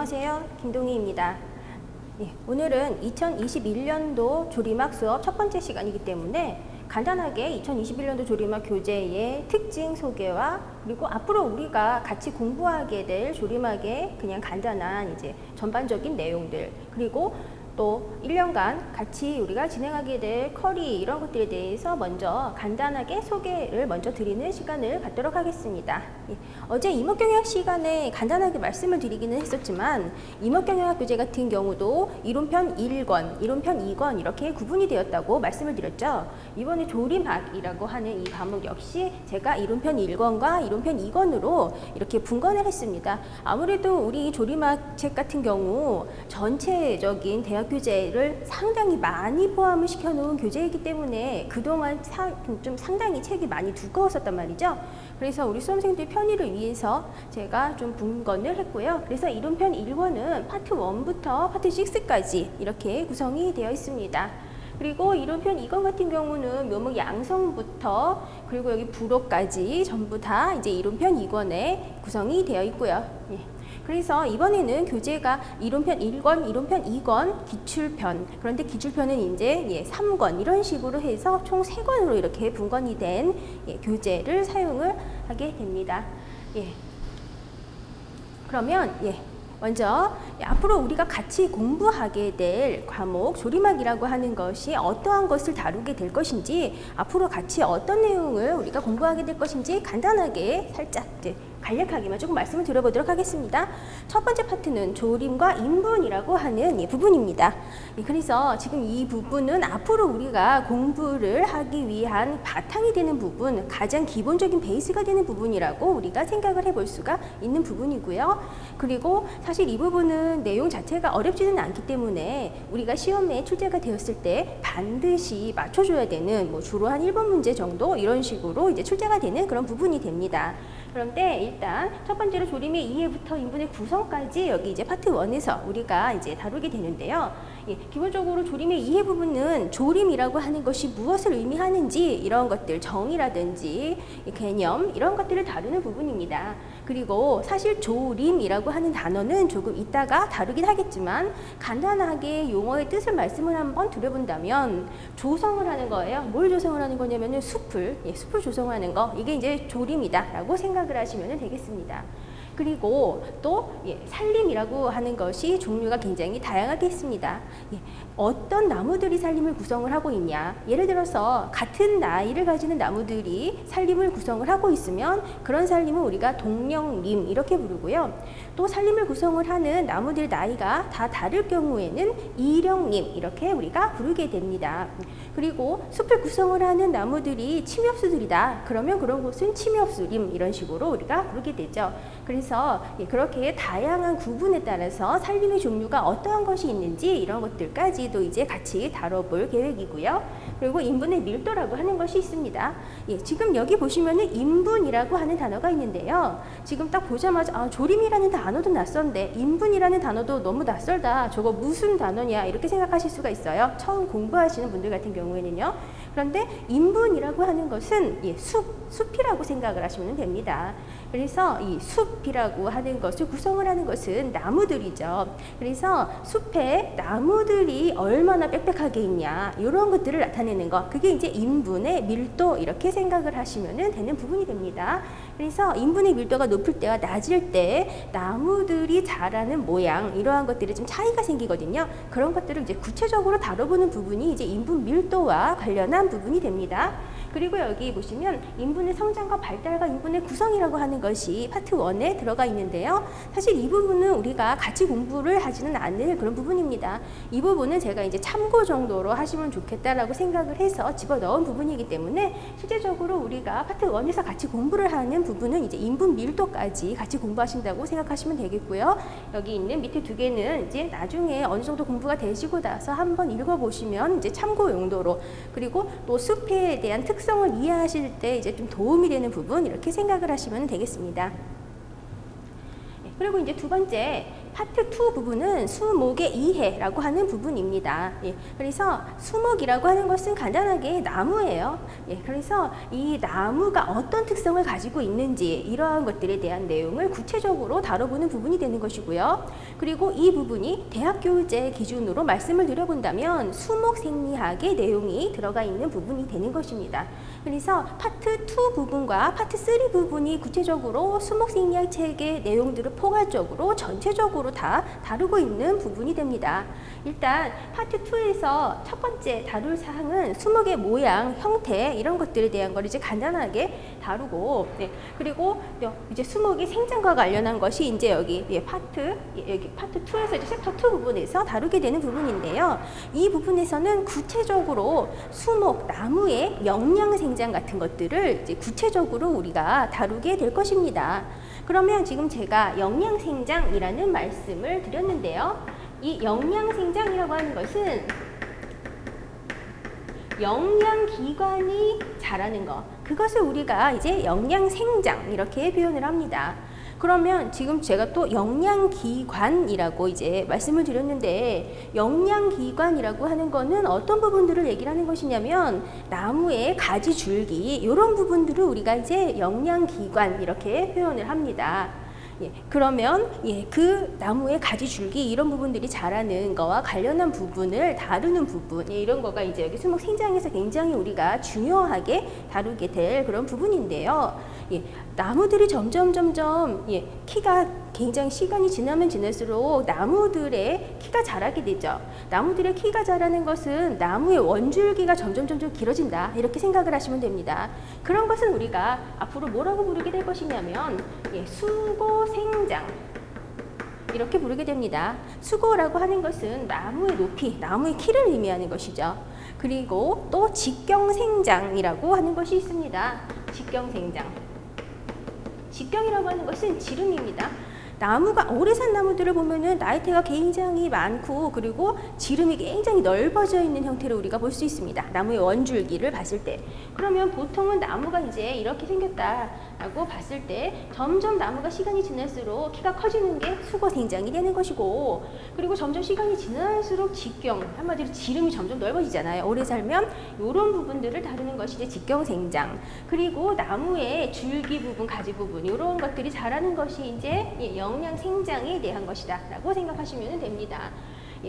안녕하세요. 김동희입니다. 오늘은 2021년도 조리막 수업 첫 번째 시간이기 때문에 간단하게 2021년도 조리막 교재의 특징 소개와 그리고 앞으로 우리가 같이 공부하게 될 조리막의 그냥 간단한 이제 전반적인 내용들, 그리고 또 1년간 같이 우리가 진행하게 될 커리 이런 것들에 대해서 먼저 간단하게 소개를 먼저 드리는 시간을 갖도록 하겠습니다. 어제 이목경영학 시간에 간단하게 말씀을 드리기는 했었지만 이목경영학 교재 같은 경우도 이론편 1권, 이론편 2권 이렇게 구분이 되었다고 말씀을 드렸죠. 이번에 조리막이라고 하는 이 과목 역시 제가 이론편 1권과 이론편 2권으로 이렇게 분권을 했습니다. 아무래도 우리 조리막 책 같은 경우 전체적인 대학 교재를 상당히 많이 포함을 시켜놓은 교재이기 때문에 그동안 좀 상당히 책이 많이 두꺼웠었단 말이죠. 그래서 우리 수험생들 편의를 위해서 제가 좀 분권을 했고요. 그래서 이론편 1권은 파트 1부터 파트 6까지 이렇게 구성이 되어 있습니다. 그리고 이론편 2권 같은 경우는 묘목 양성부터 그리고 여기 불호까지 전부 다 이제 이론편 2권에 구성이 되어 있고요. 그래서 이번에는 교재가 이론편 1권, 이론편 2권, 기출편, 그런데 기출편은 이제 3권 이런 식으로 해서 총 3권으로 이렇게 분권이 된 교재를 사용을 하게 됩니다. 그러면 먼저 앞으로 우리가 같이 공부하게 될 과목 조리막이라고 하는 것이 어떠한 것을 다루게 될 것인지, 앞으로 같이 어떤 내용을 우리가 공부하게 될 것인지 간단하게 살짝 간략하게만 조금 말씀을 드려보도록 하겠습니다. 첫 번째 파트는 조림과 인분이라고 하는 부분입니다. 그래서 지금 이 부분은 앞으로 우리가 공부를 하기 위한 바탕이 되는 부분, 가장 기본적인 베이스가 되는 부분이라고 우리가 생각을 해볼 수가 있는 부분이고요. 그리고 사실 이 부분은 내용 자체가 어렵지는 않기 때문에 우리가 시험에 출제가 되었을 때 반드시 맞춰줘야 되는 주로 한 1번 문제 정도 이런 식으로 이제 출제가 되는 그런 부분이 됩니다. 그런데 일단 첫 번째로 조림의 이해부터 인분의 구성까지 여기 이제 파트 1에서 우리가 이제 다루게 되는데요. 기본적으로 조림의 이해 부분은 조림이라고 하는 것이 무엇을 의미하는지 이런 것들, 정의라든지 개념 이런 것들을 다루는 부분입니다. 그리고 사실 조림이라고 하는 단어는 조금 이따가 다루긴 하겠지만 간단하게 용어의 뜻을 말씀을 한번 드려본다면 조성을 하는 거예요. 뭘 조성을 하는 거냐면은 숲을 조성하는 거, 이게 이제 조림이다라고 생각을 하시면 되겠습니다. 그리고 또 산림이라고 하는 것이 종류가 굉장히 다양하게 있습니다. 어떤 나무들이 산림을 구성을 하고 있냐, 예를 들어서 같은 나이를 가지는 나무들이 산림을 구성을 하고 있으면 그런 산림은 우리가 동령림 이렇게 부르고요. 또 산림을 구성을 하는 나무들 나이가 다 다를 경우에는 이령림 이렇게 우리가 부르게 됩니다. 그리고 숲을 구성을 하는 나무들이 침엽수들이다 그러면 그런 곳은 침엽수림 이런 식으로 우리가 부르게 되죠. 그래서 그렇게 다양한 구분에 따라서 산림의 종류가 어떠한 것이 있는지 이런 것들까지도 이제 같이 다뤄볼 계획이고요. 그리고 인분의 밀도라고 하는 것이 있습니다. 지금 여기 보시면은 인분이라고 하는 단어가 있는데요. 지금 딱 보자마자 조림이라는 단어도 낯선데 인분이라는 단어도 너무 낯설다, 저거 무슨 단어냐 이렇게 생각하실 수가 있어요. 처음 공부하시는 분들 같은 경우에는요. 그런데 인분이라고 하는 것은 숲이라고 생각을 하시면 됩니다. 그래서 이 숲이라고 하는 것을 구성을 하는 것은 나무들이죠. 그래서 숲에 나무들이 얼마나 빽빽하게 있냐 이런 것들을 나타내는 것, 그게 이제 인분의 밀도 이렇게 생각을 하시면 되는 부분이 됩니다. 그래서 인분의 밀도가 높을 때와 낮을 때 나무들이 자라는 모양 이러한 것들이 좀 차이가 생기거든요. 그런 것들을 이제 구체적으로 다뤄보는 부분이 이제 인분 밀도와 관련한 부분이 됩니다. 그리고 여기 보시면 인분의 성장과 발달과 인분의 구성이라고 하는 것이 파트 1에 들어가 있는데요. 사실 이 부분은 우리가 같이 공부를 하지는 않는 그런 부분입니다. 이 부분은 제가 이제 참고 정도로 하시면 좋겠다라고 생각을 해서 집어넣은 부분이기 때문에 실제적으로 우리가 파트 1에서 같이 공부를 하는 부분은 이제 인분 밀도까지 같이 공부하신다고 생각하시면 되겠고요. 여기 있는 밑에 두 개는 이제 나중에 어느 정도 공부가 되시고 나서 한번 읽어보시면 이제 참고 용도로, 그리고 또 숲에 대한 특성을 이해하실 때 이제 좀 도움이 되는 부분 이렇게 생각을 하시면 되겠습니다. 그리고 이제 두 번째 파트 2 부분은 수목의 이해라고 하는 부분입니다. 예, 그래서 수목이라고 하는 것은 간단하게 나무예요. 예, 그래서 이 나무가 어떤 특성을 가지고 있는지 이러한 것들에 대한 내용을 구체적으로 다뤄보는 부분이 되는 것이고요. 그리고 이 부분이 대학교제 기준으로 말씀을 드려본다면 수목생리학의 내용이 들어가 있는 부분이 되는 것입니다. 그래서 파트 2 부분과 파트 3 부분이 구체적으로 수목생리학 책의 내용들을 포괄적으로 전체적으로 다 다루고 있는 부분이 됩니다. 일단 파트 2에서 첫 번째 다룰 사항은 수목의 모양, 형태 이런 것들에 대한 걸 이제 간단하게 다루고, 네. 그리고 이제 수목의 생장과 관련한 것이 이제 여기 파트 2에서 이제 챕터 2 부분에서 다루게 되는 부분인데요. 이 부분에서는 구체적으로 수목, 나무의 영양 생장 같은 것들을 이제 구체적으로 우리가 다루게 될 것입니다. 그러면 지금 제가 영양 생장이라는 말씀을 드렸는데요. 이 영양 생장이라고 하는 것은 영양기관이 자라는 것, 그것을 우리가 이제 영양생장 이렇게 표현을 합니다. 그러면 지금 제가 또 영양기관이라고 이제 말씀을 드렸는데, 영양기관이라고 하는 거는 어떤 부분들을 얘기를 하는 것이냐면 나무의 가지, 줄기 이런 부분들을 우리가 이제 영양기관 이렇게 표현을 합니다. 예, 그러면 그 나무의 가지, 줄기 이런 부분들이 자라는 거와 관련한 부분을 다루는 부분, 이런 거가 이제 여기 수목 생장에서 굉장히 우리가 중요하게 다루게 될 그런 부분인데요. 나무들이 점점 키가 굉장히 시간이 지나면 지날수록 나무들의 키가 자라게 되죠. 나무들의 키가 자라는 것은 나무의 원줄기가 점점 길어진다 이렇게 생각을 하시면 됩니다. 그런 것은 우리가 앞으로 뭐라고 부르게 될 것이냐면 수고생장 이렇게 부르게 됩니다. 수고라고 하는 것은 나무의 높이, 나무의 키를 의미하는 것이죠. 그리고 또 직경생장이라고 하는 것이 있습니다. 직경생장. 직경이라고 하는 것은 지름입니다. 나무가 오래 산 나무들을 보면은 나이테가 굉장히 많고 그리고 지름이 굉장히 넓어져 있는 형태를 우리가 볼 수 있습니다. 나무의 원줄기를 봤을 때. 그러면 보통은 나무가 이제 이렇게 생겼다라고 봤을 때 점점 나무가 시간이 지날수록 키가 커지는 게 수고생장이 되는 것이고, 그리고 점점 시간이 지날수록 직경, 한마디로 지름이 점점 넓어지잖아요. 오래 살면 이런 부분들을 다루는 것이 이제 직경생장. 그리고 나무의 줄기 부분, 가지 부분 이런 것들이 자라는 것이 이제 영양 생장에 대한 것이다 라고 생각하시면 됩니다.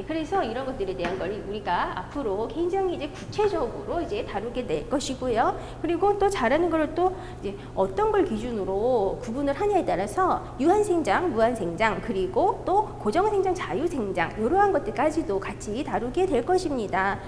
그래서 이런 것들에 대한 걸 우리가 앞으로 굉장히 이제 구체적으로 이제 다루게 될 것이고요. 그리고 또 자라는 걸 또 이제 어떤 걸 기준으로 구분을 하냐에 따라서 유한생장, 무한생장, 그리고 또 고정생장, 자유생장 이러한 것들까지도 같이 다루게 될 것입니다.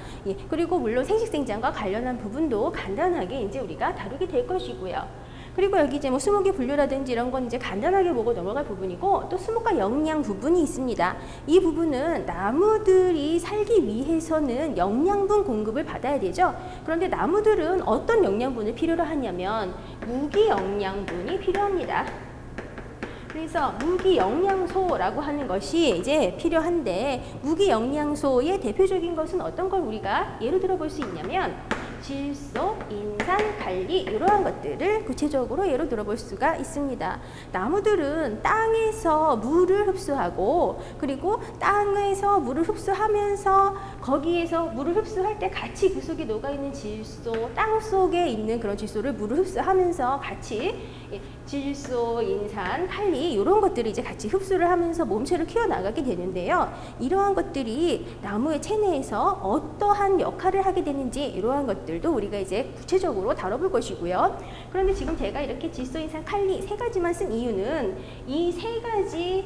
그리고 물론 생식생장과 관련한 부분도 간단하게 이제 우리가 다루게 될 것이고요. 그리고 여기 이제 뭐 수목의 분류라든지 이런 건 이제 간단하게 보고 넘어갈 부분이고, 또 수목과 영양 부분이 있습니다. 이 부분은 나무들이 살기 위해서는 영양분 공급을 받아야 되죠. 그런데 나무들은 어떤 영양분을 필요로 하냐면 무기영양분이 필요합니다. 그래서 무기영양소라고 하는 것이 이제 필요한데, 무기영양소의 대표적인 것은 어떤 걸 우리가 예로 들어 볼 수 있냐면 질소, 인산, 칼리 이러한 것들을 구체적으로 예로 들어볼 수가 있습니다. 나무들은 땅에서 물을 흡수하고, 그리고 땅에서 물을 흡수하면서 거기에서 물을 흡수할 때 같이 그 속에 녹아있는 질소, 땅 속에 있는 그런 질소를 물을 흡수하면서 같이 질소, 인산, 칼리 이런 것들이 이제 같이 흡수를 하면서 몸체를 키워나가게 되는데요. 이러한 것들이 나무의 체내에서 어떠한 역할을 하게 되는지 이러한 것들도 우리가 이제 구체적으로 다뤄볼 것이고요. 그런데 지금 제가 이렇게 질소, 인산, 칼리 세 가지만 쓴 이유는 이 세 가지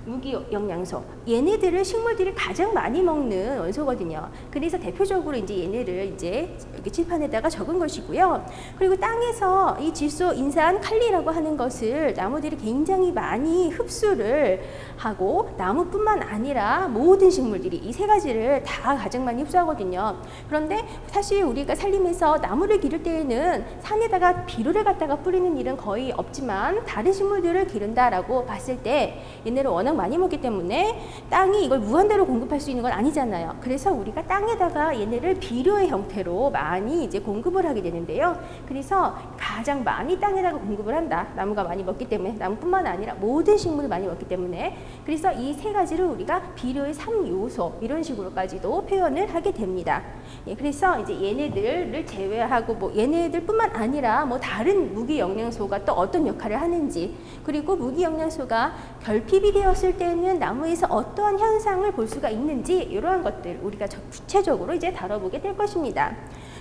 무기영양소, 얘네들을 식물들이 가장 많이 먹는 원소거든요. 그래서 대표적으로 이제 얘네를 이제 여기 칠판에다가 적은 것이고요. 그리고 땅에서 이 질소, 인산, 칼리라고 하는 것을 나무들이 굉장히 많이 흡수를 하고, 나무뿐만 아니라 모든 식물들이 이 세 가지를 다 가장 많이 흡수하거든요. 그런데 사실 우리가 살림에서 나무를 기를 때에는 산에다가 비료를 갖다가 뿌리는 일은 거의 없지만, 다른 식물들을 기른다라고 봤을 때 얘네를 워낙 많이 먹기 때문에 땅이 이걸 무한대로 공급할 수 있는 건 아니잖아요. 그래서 우리가 땅에다가 얘네를 비료의 형태로 많이 이제 공급을 하게 되는데요. 그래서 가장 많이 땅에다가 공급을 한다. 나무가 많이 먹기 때문에, 나무뿐만 아니라 모든 식물을 많이 먹기 때문에. 그래서 이 세 가지를 우리가 비료의 3요소 이런 식으로까지도 표현을 하게 됩니다. 예, 그래서 이제 얘네들을 제외하고 뭐 얘네들뿐만 아니라 뭐 다른 무기 영양소가 또 어떤 역할을 하는지, 그리고 무기 영양소가 결핍이 되었을 때는 나무에서 어떠한 현상을 볼 수가 있는지, 이러한 것들 우리가 구체적으로 이제 다뤄보게 될 것입니다.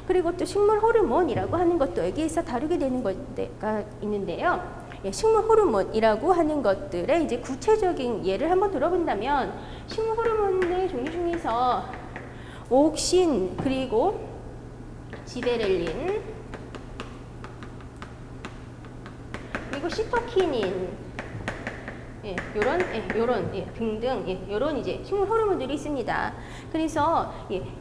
그리고 또 식물 호르몬이라고 하는 것도 여기에서 다루게 되는 것가 있는데요. 예, 식물 호르몬이라고 하는 것들의 이제 구체적인 예를 한번 들어본다면, 식물 호르몬의 종류 중에서 옥신, 그리고 지베렐린, 그리고 시토키닌, 요런 등등 요런 이제 식물 호르몬들이 있습니다. 그래서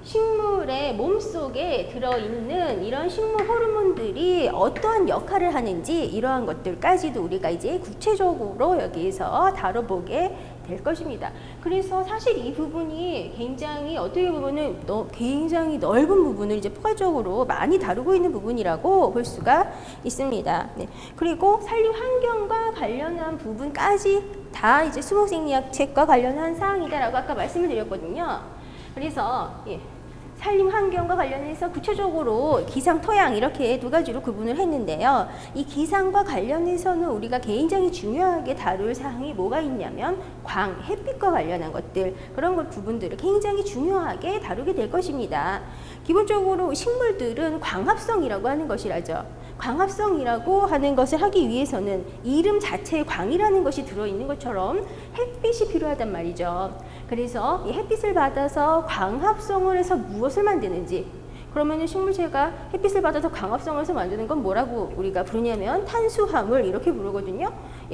식물의 몸속에 들어있는 이런 식물 호르몬들이 어떠한 역할을 하는지, 이러한 것들까지도 우리가 이제 구체적으로 여기에서 다뤄보게 될 것입니다. 그래서 사실 이 부분이 굉장히 어떻게 보면은 굉장히 넓은 부분을 이제 포괄적으로 많이 다루고 있는 부분이라고 볼 수가 있습니다. 네. 그리고 산림 환경과 관련한 부분까지 다 이제 수목생리학 책과 관련한 사항이다라고 아까 말씀을 드렸거든요. 그래서 산림 환경과 관련해서 구체적으로 기상, 토양 이렇게 두 가지로 구분을 했는데요. 이 기상과 관련해서는 우리가 굉장히 중요하게 다룰 사항이 뭐가 있냐면 광, 햇빛과 관련한 것들, 그런 것 부분들을 굉장히 중요하게 다루게 될 것입니다. 기본적으로 식물들은 광합성이라고 하는 것이라죠. 광합성이라고 하는 것을 하기 위해서는 이름 자체에 광이라는 것이 들어있는 것처럼 햇빛이 필요하단 말이죠. 그래서 이 햇빛을 받아서 광합성을 해서 무엇을 만드는지, 그러면 식물체가 햇빛을 받아서 광합성을 해서 만드는 건 뭐라고 우리가 부르냐면 탄수화물 이렇게 부르거든요.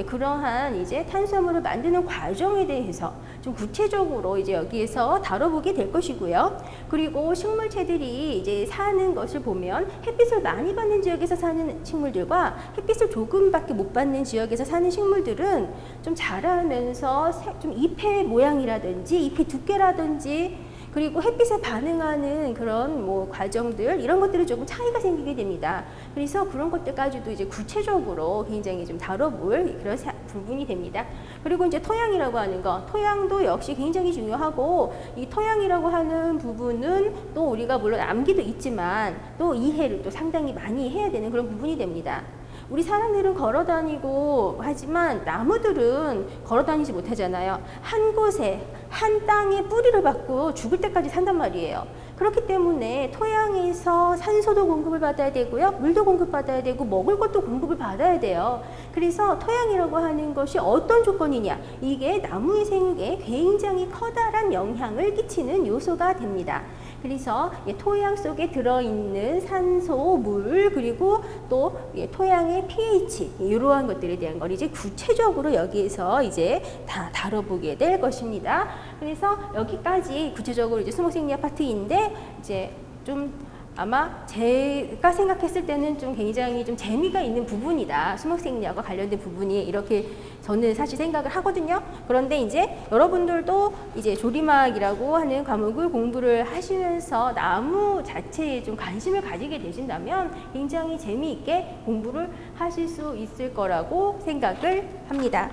그러한 이제 탄수화물을 만드는 과정에 대해서 좀 구체적으로 이제 여기에서 다뤄보게 될 것이고요. 그리고 식물체들이 이제 사는 것을 보면 햇빛을 많이 받는 지역에서 사는 식물들과 햇빛을 조금밖에 못 받는 지역에서 사는 식물들은 좀 자라면서 좀 잎의 모양이라든지 잎의 두께라든지, 그리고 햇빛에 반응하는 그런 뭐 과정들, 이런 것들이 조금 차이가 생기게 됩니다. 그래서 그런 것들까지도 이제 구체적으로 굉장히 좀 다뤄볼 그런 부분이 됩니다. 그리고 이제 토양이라고 하는 거, 토양도 역시 굉장히 중요하고, 이 토양이라고 하는 부분은 또 우리가 물론 암기도 있지만 또 이해를 또 상당히 많이 해야 되는 그런 부분이 됩니다. 우리 사람들은 걸어다니고 하지만 나무들은 걸어다니지 못하잖아요. 한 곳에 한 땅에 뿌리를 박고 죽을 때까지 산단 말이에요. 그렇기 때문에 토양에서 산소도 공급을 받아야 되고요, 물도 공급받아야 되고, 먹을 것도 공급을 받아야 돼요. 그래서 토양이라고 하는 것이 어떤 조건이냐, 이게 나무의 생육에 굉장히 커다란 영향을 끼치는 요소가 됩니다. 그래서 토양 속에 들어있는 산소, 물, 그리고 또 토양의 pH, 이러한 것들에 대한 걸 이제 구체적으로 여기에서 이제 다 다뤄보게 될 것입니다. 그래서 여기까지 구체적으로 이제 수목생리학 파트인데, 이제 좀 아마 제가 생각했을 때는 좀 굉장히 좀 재미가 있는 부분이다, 수목생리학과 관련된 부분이, 이렇게 저는 사실 생각을 하거든요. 그런데 이제 여러분들도 이제 조리막이라고 하는 과목을 공부를 하시면서 나무 자체에 좀 관심을 가지게 되신다면 굉장히 재미있게 공부를 하실 수 있을 거라고 생각을 합니다.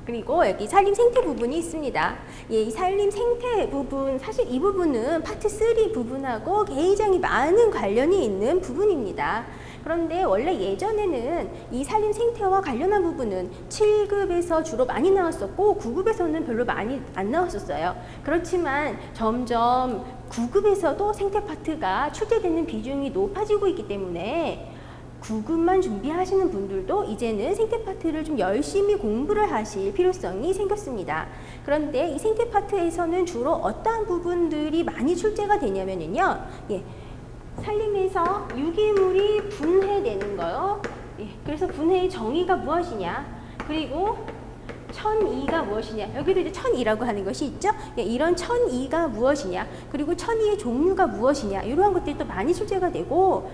그리고 여기 산림 생태 부분이 있습니다. 이 산림 생태 부분, 사실 이 부분은 파트 3 부분하고 굉장히 많은 관련이 있는 부분입니다. 그런데 원래 예전에는 이 산림 생태와 관련한 부분은 7급에서 주로 많이 나왔었고 9급에서는 별로 많이 안 나왔었어요. 그렇지만 점점 9급에서도 생태 파트가 출제되는 비중이 높아지고 있기 때문에 9급만 준비하시는 분들도 이제는 생태 파트를 좀 열심히 공부를 하실 필요성이 생겼습니다. 그런데 이 생태 파트에서는 주로 어떠한 부분들이 많이 출제가 되냐면요, 산림에서 유기물이 분해되는 거요. 그래서 분해의 정의가 무엇이냐, 그리고 천이가 무엇이냐, 여기도 이제 천이라고 하는 것이 있죠. 이런 천이가 무엇이냐, 그리고 천이의 종류가 무엇이냐, 이러한 것들이 또 많이 출제가 되고,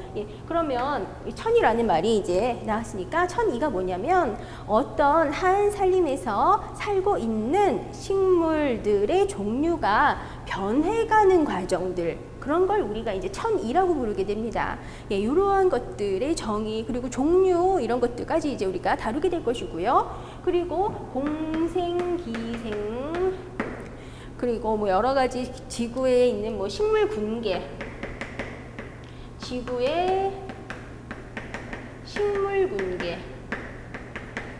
그러면 천이라는 말이 이제 나왔으니까 천이가 뭐냐면 어떤 한 산림에서 살고 있는 식물들의 종류가 변해가는 과정들, 그런 걸 우리가 이제 천이라고 부르게 됩니다. 예, 이러한 것들의 정의 그리고 종류 이런 것들까지 이제 우리가 다루게 될 것이고요. 그리고 공생, 기생, 그리고 뭐 여러 가지 지구에 있는 뭐 식물 군계, 지구의 식물 군계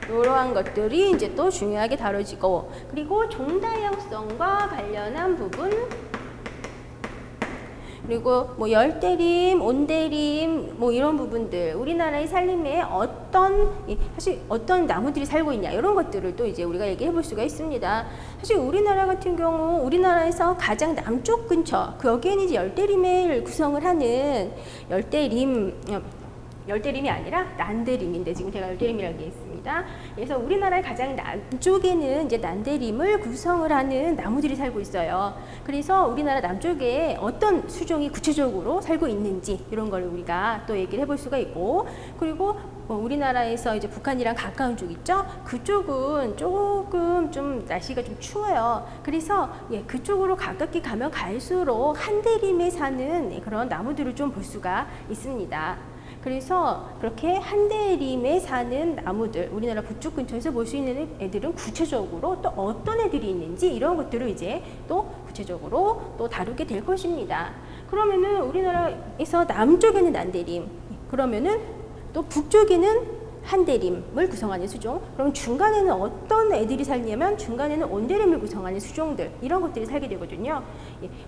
이러한 것들이 이제 또 중요하게 다뤄지고, 그리고 종다양성과 관련한 부분, 그리고 뭐 열대림, 온대림 뭐 이런 부분들, 우리나라의 산림에 사실 어떤 나무들이 살고 있냐 이런 것들을 또 이제 우리가 얘기해 볼 수가 있습니다. 사실 우리나라 같은 경우 우리나라에서 가장 남쪽 근처 여기에는 이제 열대림을 구성을 하는 열대림이 아니라 난대림인데 지금 제가 열대림이라고 얘기했습니다. 그래서 우리나라의 가장 남쪽에는 이제 난대림을 구성을 하는 나무들이 살고 있어요. 그래서 우리나라 남쪽에 어떤 수종이 구체적으로 살고 있는지 이런 걸 우리가 또 얘기를 해볼 수가 있고, 그리고 우리나라에서 이제 북한이랑 가까운 쪽 있죠? 그쪽은 조금 좀 날씨가 좀 추워요. 그래서 그쪽으로 가깝게 가면 갈수록 한대림에 사는 그런 나무들을 좀 볼 수가 있습니다. 그래서 그렇게 한대림에 사는 나무들, 우리나라 북쪽 근처에서 볼 수 있는 애들은 구체적으로 또 어떤 애들이 있는지 이런 것들을 이제 또 구체적으로 또 다루게 될 것입니다. 그러면은 우리나라에서 남쪽에는 난대림, 그러면은 또 북쪽에는 한대림을 구성하는 수종, 그럼 중간에는 어떤 애들이 살냐면 중간에는 온대림을 구성하는 수종들, 이런 것들이 살게 되거든요.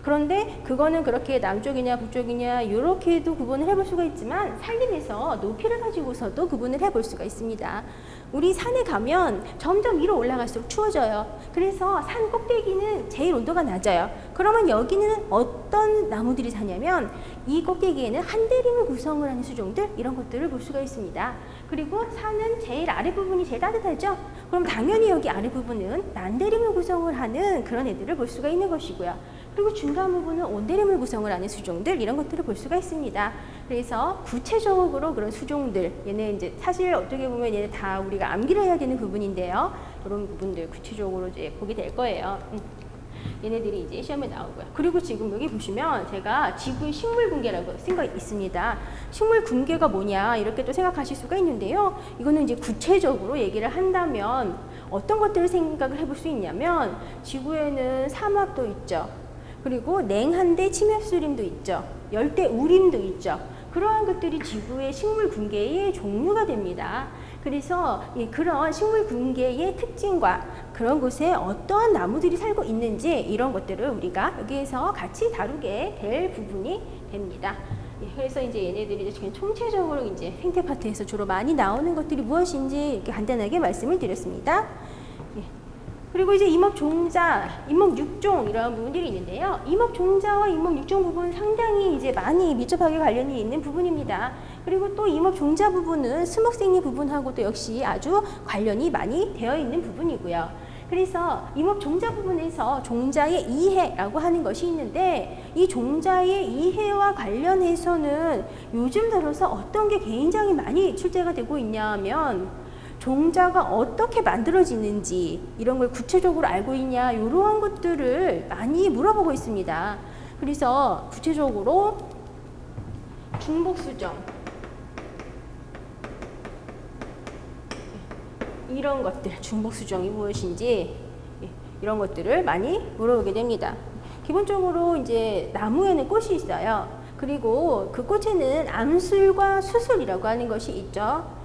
그런데 그거는 그렇게 남쪽이냐 북쪽이냐 이렇게도 구분을 해볼 수가 있지만 산림에서 높이를 가지고서도 구분을 해볼 수가 있습니다. 우리 산에 가면 점점 위로 올라갈수록 추워져요. 그래서 산 꼭대기는 제일 온도가 낮아요. 그러면 여기는 어떤 나무들이 사냐면 이 꼭대기에는 한대림을 구성을 하는 수종들, 이런 것들을 볼 수가 있습니다. 그리고 산은 제일 아랫부분이 제일 따뜻하죠? 그럼 당연히 여기 아랫부분은 난대림을 구성을 하는 그런 애들을 볼 수가 있는 것이고요. 그리고 중간 부분은 온대림을 구성을 하는 수종들, 이런 것들을 볼 수가 있습니다. 그래서 구체적으로 그런 수종들, 얘네 이제 사실 어떻게 보면 얘네 다 우리가 암기를 해야 되는 부분인데요. 이런 부분들 구체적으로 이제 보게 될 거예요. 얘네들이 이제 시험에 나오고요. 그리고 지금 여기 보시면 제가 지구의 식물 군계라고 쓴 거 있습니다. 식물 군계가 뭐냐 이렇게 또 생각하실 수가 있는데요. 이거는 이제 구체적으로 얘기를 한다면 어떤 것들을 생각을 해볼 수 있냐면 지구에는 사막도 있죠. 그리고 냉한데 침엽수림도 있죠. 열대 우림도 있죠. 그러한 것들이 지구의 식물 군계의 종류가 됩니다. 그래서 그런 식물 군계의 특징과 그런 곳에 어떠한 나무들이 살고 있는지 이런 것들을 우리가 여기에서 같이 다루게 될 부분이 됩니다. 그래서 이제 얘네들이 이제 총체적으로 이제 생태 파트에서 주로 많이 나오는 것들이 무엇인지 이렇게 간단하게 말씀을 드렸습니다. 그리고 이제 임업종자, 임목육종 이런 부분들이 있는데요. 임업종자와 임목육종 부분은 상당히 이제 많이 밀접하게 관련이 있는 부분입니다. 그리고 또 임업종자 부분은 수목생리 부분하고도 역시 아주 관련이 많이 되어 있는 부분이고요. 그래서 임업종자 부분에서 종자의 이해라고 하는 것이 있는데, 이 종자의 이해와 관련해서는 요즘 들어서 어떤 게 굉장히 많이 출제가 되고 있냐 하면 종자가 어떻게 만들어지는지 이런 걸 구체적으로 알고 있냐, 이러한 것들을 많이 물어보고 있습니다. 그래서 구체적으로 중복수정 이런 것들, 중복수정이 무엇인지 이런 것들을 많이 물어보게 됩니다. 기본적으로 이제 나무에는 꽃이 있어요. 그리고 그 꽃에는 암술과 수술이라고 하는 것이 있죠.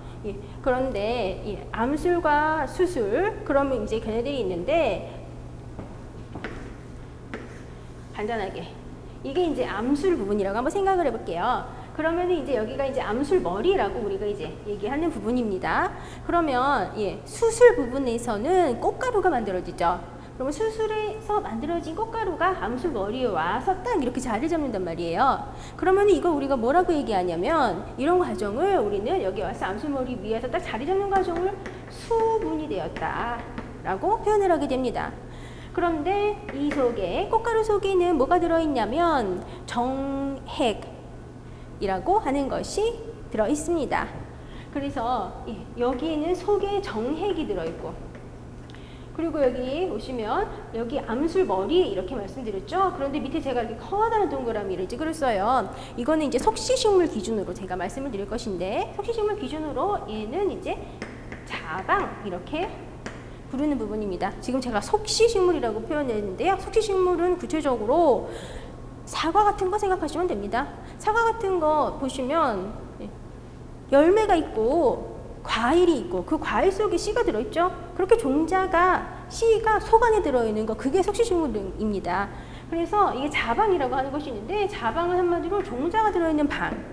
그런데 암술과 수술, 그러면 이제 걔네들이 있는데 간단하게 이게 이제 암술 부분이라고 한번 생각을 해볼게요. 그러면 이제 여기가 이제 암술 머리라고 우리가 이제 얘기하는 부분입니다. 그러면 수술 부분에서는 꽃가루가 만들어지죠. 그러면 수술에서 만들어진 꽃가루가 암술 머리에 와서 딱 이렇게 자리 잡는단 말이에요. 그러면 이거 우리가 뭐라고 얘기하냐면 이런 과정을 우리는 여기 와서 암술 머리 위에서 딱 자리 잡는 과정을 수분이 되었다라고 표현을 하게 됩니다. 그런데 이 속에, 꽃가루 속에는 뭐가 들어있냐면 정핵이라고 하는 것이 들어있습니다. 그래서 여기에는 속에 정핵이 들어있고, 그리고 여기 보시면 여기 암술 머리 이렇게 말씀드렸죠. 그런데 밑에 제가 이렇게 커다란 동그라미를 찍었어요. 이거는 이제 속시식물 기준으로 제가 말씀을 드릴 것인데, 속시식물 기준으로 얘는 이제 자방 이렇게 부르는 부분입니다. 지금 제가 속시식물이라고 표현했는데요. 속시식물은 구체적으로 사과 같은 거 생각하시면 됩니다. 사과 같은 거 보시면 열매가 있고 과일이 있고 그 과일 속에 씨가 들어있죠. 그렇게 종자가 씨가 속 안에 들어있는 거, 그게 속시식물입니다. 그래서 이게 자방이라고 하는 것이 있는데, 자방은 한마디로 종자가 들어있는 방,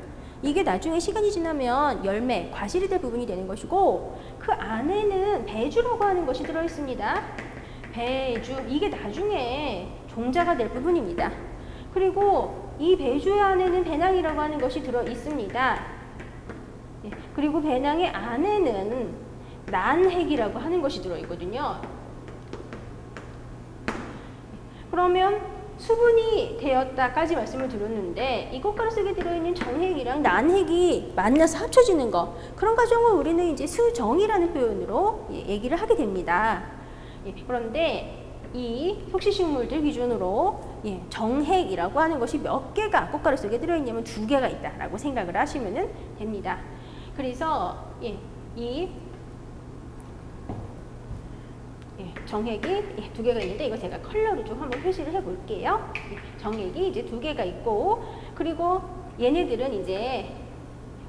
이게 나중에 시간이 지나면 열매, 과실이 될 부분이 되는 것이고, 그 안에는 배주라고 하는 것이 들어있습니다. 배주, 이게 나중에 종자가 될 부분입니다. 그리고 이 배주 안에는 배낭이라고 하는 것이 들어있습니다. 그리고 배낭의 안에는 난핵이라고 하는 것이 들어있거든요. 그러면 수분이 되었다까지 말씀을 드렸는데, 이 꽃가루 속에 들어있는 정핵이랑 난핵이 만나서 합쳐지는 거, 그런 과정을 우리는 이제 수정이라는 표현으로 얘기를 하게 됩니다. 그런데 이 속시식물들 기준으로 정핵이라고 하는 것이 몇 개가 꽃가루 속에 들어있냐면 2개가 있다라고 생각을 하시면 됩니다. 그래서 이 정핵이 2개가 있는데, 이거 제가 컬러로 좀 한번 표시를 해 볼게요. 정핵이 이제 2개가 있고, 그리고 얘네들은 이제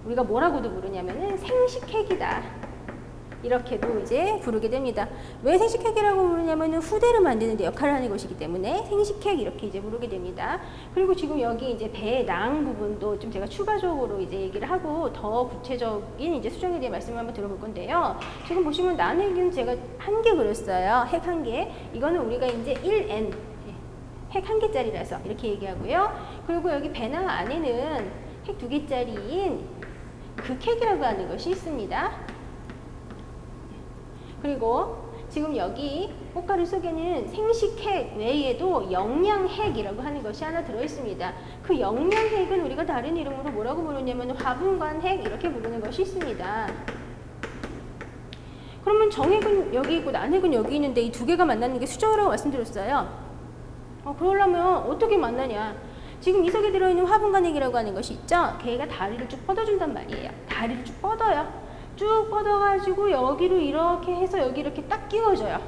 우리가 뭐라고도 부르냐면은 생식핵이다, 이렇게도 이제 부르게 됩니다. 왜 생식핵이라고 부르냐면은 후대를 만드는 데 역할을 하는 것이기 때문에 생식핵 이렇게 이제 부르게 됩니다. 그리고 지금 여기 이제 배낭 부분도 좀 제가 추가적으로 이제 얘기를 하고 더 구체적인 이제 수정에 대해 말씀을 한번 들어볼 건데요. 지금 보시면 난핵은 제가 1개 그렸어요. 핵 1개. 이거는 우리가 이제 1N, 핵 1개짜리라서 이렇게 얘기하고요. 그리고 여기 배낭 안에는 핵 2개짜리인 극핵이라고 하는 것이 있습니다. 그리고 지금 여기 꽃가루 속에는 생식핵 외에도 영양핵이라고 하는 것이 하나 들어있습니다. 그 영양핵은 우리가 다른 이름으로 뭐라고 부르냐면 화분관핵 이렇게 부르는 것이 있습니다. 그러면 정핵은 여기 있고 난핵은 여기 있는데 이 2개가 만나는 게 수정이라고 말씀드렸어요. 그러려면 어떻게 만나냐? 지금 이 속에 들어있는 화분관핵이라고 하는 것이 있죠? 걔가 다리를 쭉 뻗어준단 말이에요. 다리를 쭉 뻗어요. 쭉 뻗어가지고 여기로 이렇게 해서 여기 이렇게 딱 끼워줘요.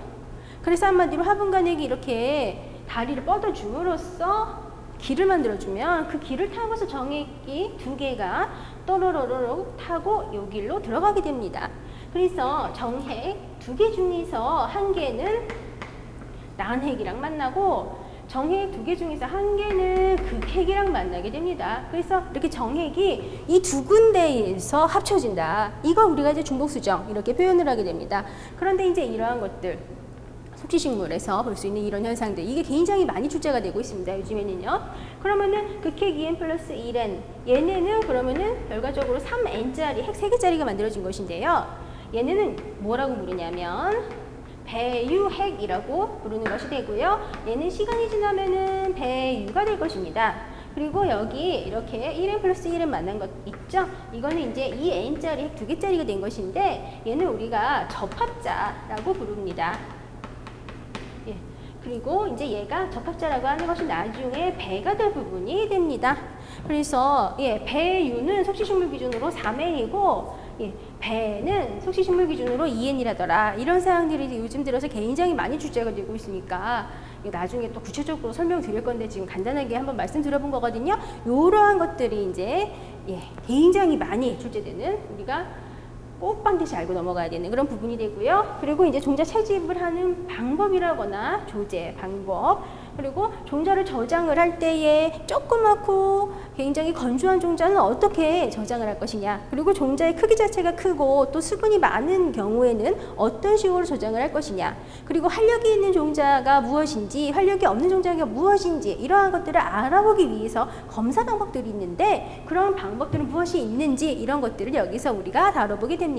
그래서 한마디로 화분관핵이 이렇게 다리를 뻗어줌으로써 길을 만들어주면, 그 길을 타고서 정액이 2개가 또로로로 타고 요 길로 들어가게 됩니다. 그래서 정핵 2개 중에서 1개는 난핵이랑 만나고, 정핵 2개 중에서 1개는 극핵이랑 만나게 됩니다. 그래서 이렇게 정핵이 이 2군데에서 합쳐진다. 이거 우리가 이제 중복수정 이렇게 표현을 하게 됩니다. 그런데 이제 이러한 것들, 속시식물에서 볼 수 있는 이런 현상들, 이게 굉장히 많이 출제가 되고 있습니다. 요즘에는요. 그러면은 극핵 2n 플러스 1n, 얘네는 그러면은 결과적으로 3n짜리 핵 3개짜리가 만들어진 것인데요. 얘네는 뭐라고 부르냐면 배유핵이라고 부르는 것이 되고요. 얘는 시간이 지나면은 배유가 될 것입니다. 그리고 여기 이렇게 1n 플러스 1n 만난 것 있죠? 이거는 이제 2n짜리 핵 2개짜리가 된 것인데, 얘는 우리가 접합자라고 부릅니다. 그리고 이제 얘가 접합자라고 하는 것이 나중에 배가 될 부분이 됩니다. 그래서 배유는 속시식물 기준으로 3n이고, 배는 속시식물 기준으로 2n이라더라. 이런 사항들이 요즘 들어서 굉장히 많이 출제가 되고 있으니까 나중에 또 구체적으로 설명드릴 건데 지금 간단하게 한번 말씀드려본 거거든요. 이러한 것들이 이제 굉장히 많이 출제되는, 우리가 꼭 반드시 알고 넘어가야 되는 그런 부분이 되고요. 그리고 이제 종자 채집을 하는 방법이라거나 조제 방법, 그리고 종자를 저장을 할 때에 조그맣고 굉장히 건조한 종자는 어떻게 저장을 할 것이냐, 그리고 종자의 크기 자체가 크고 또 수분이 많은 경우에는 어떤 식으로 저장을 할 것이냐, 그리고 활력이 있는 종자가 무엇인지 활력이 없는 종자가 무엇인지, 이러한 것들을 알아보기 위해서 검사 방법들이 있는데, 그런 방법들은 무엇이 있는지 이런 것들을 여기서 우리가 다뤄보게 됩니다.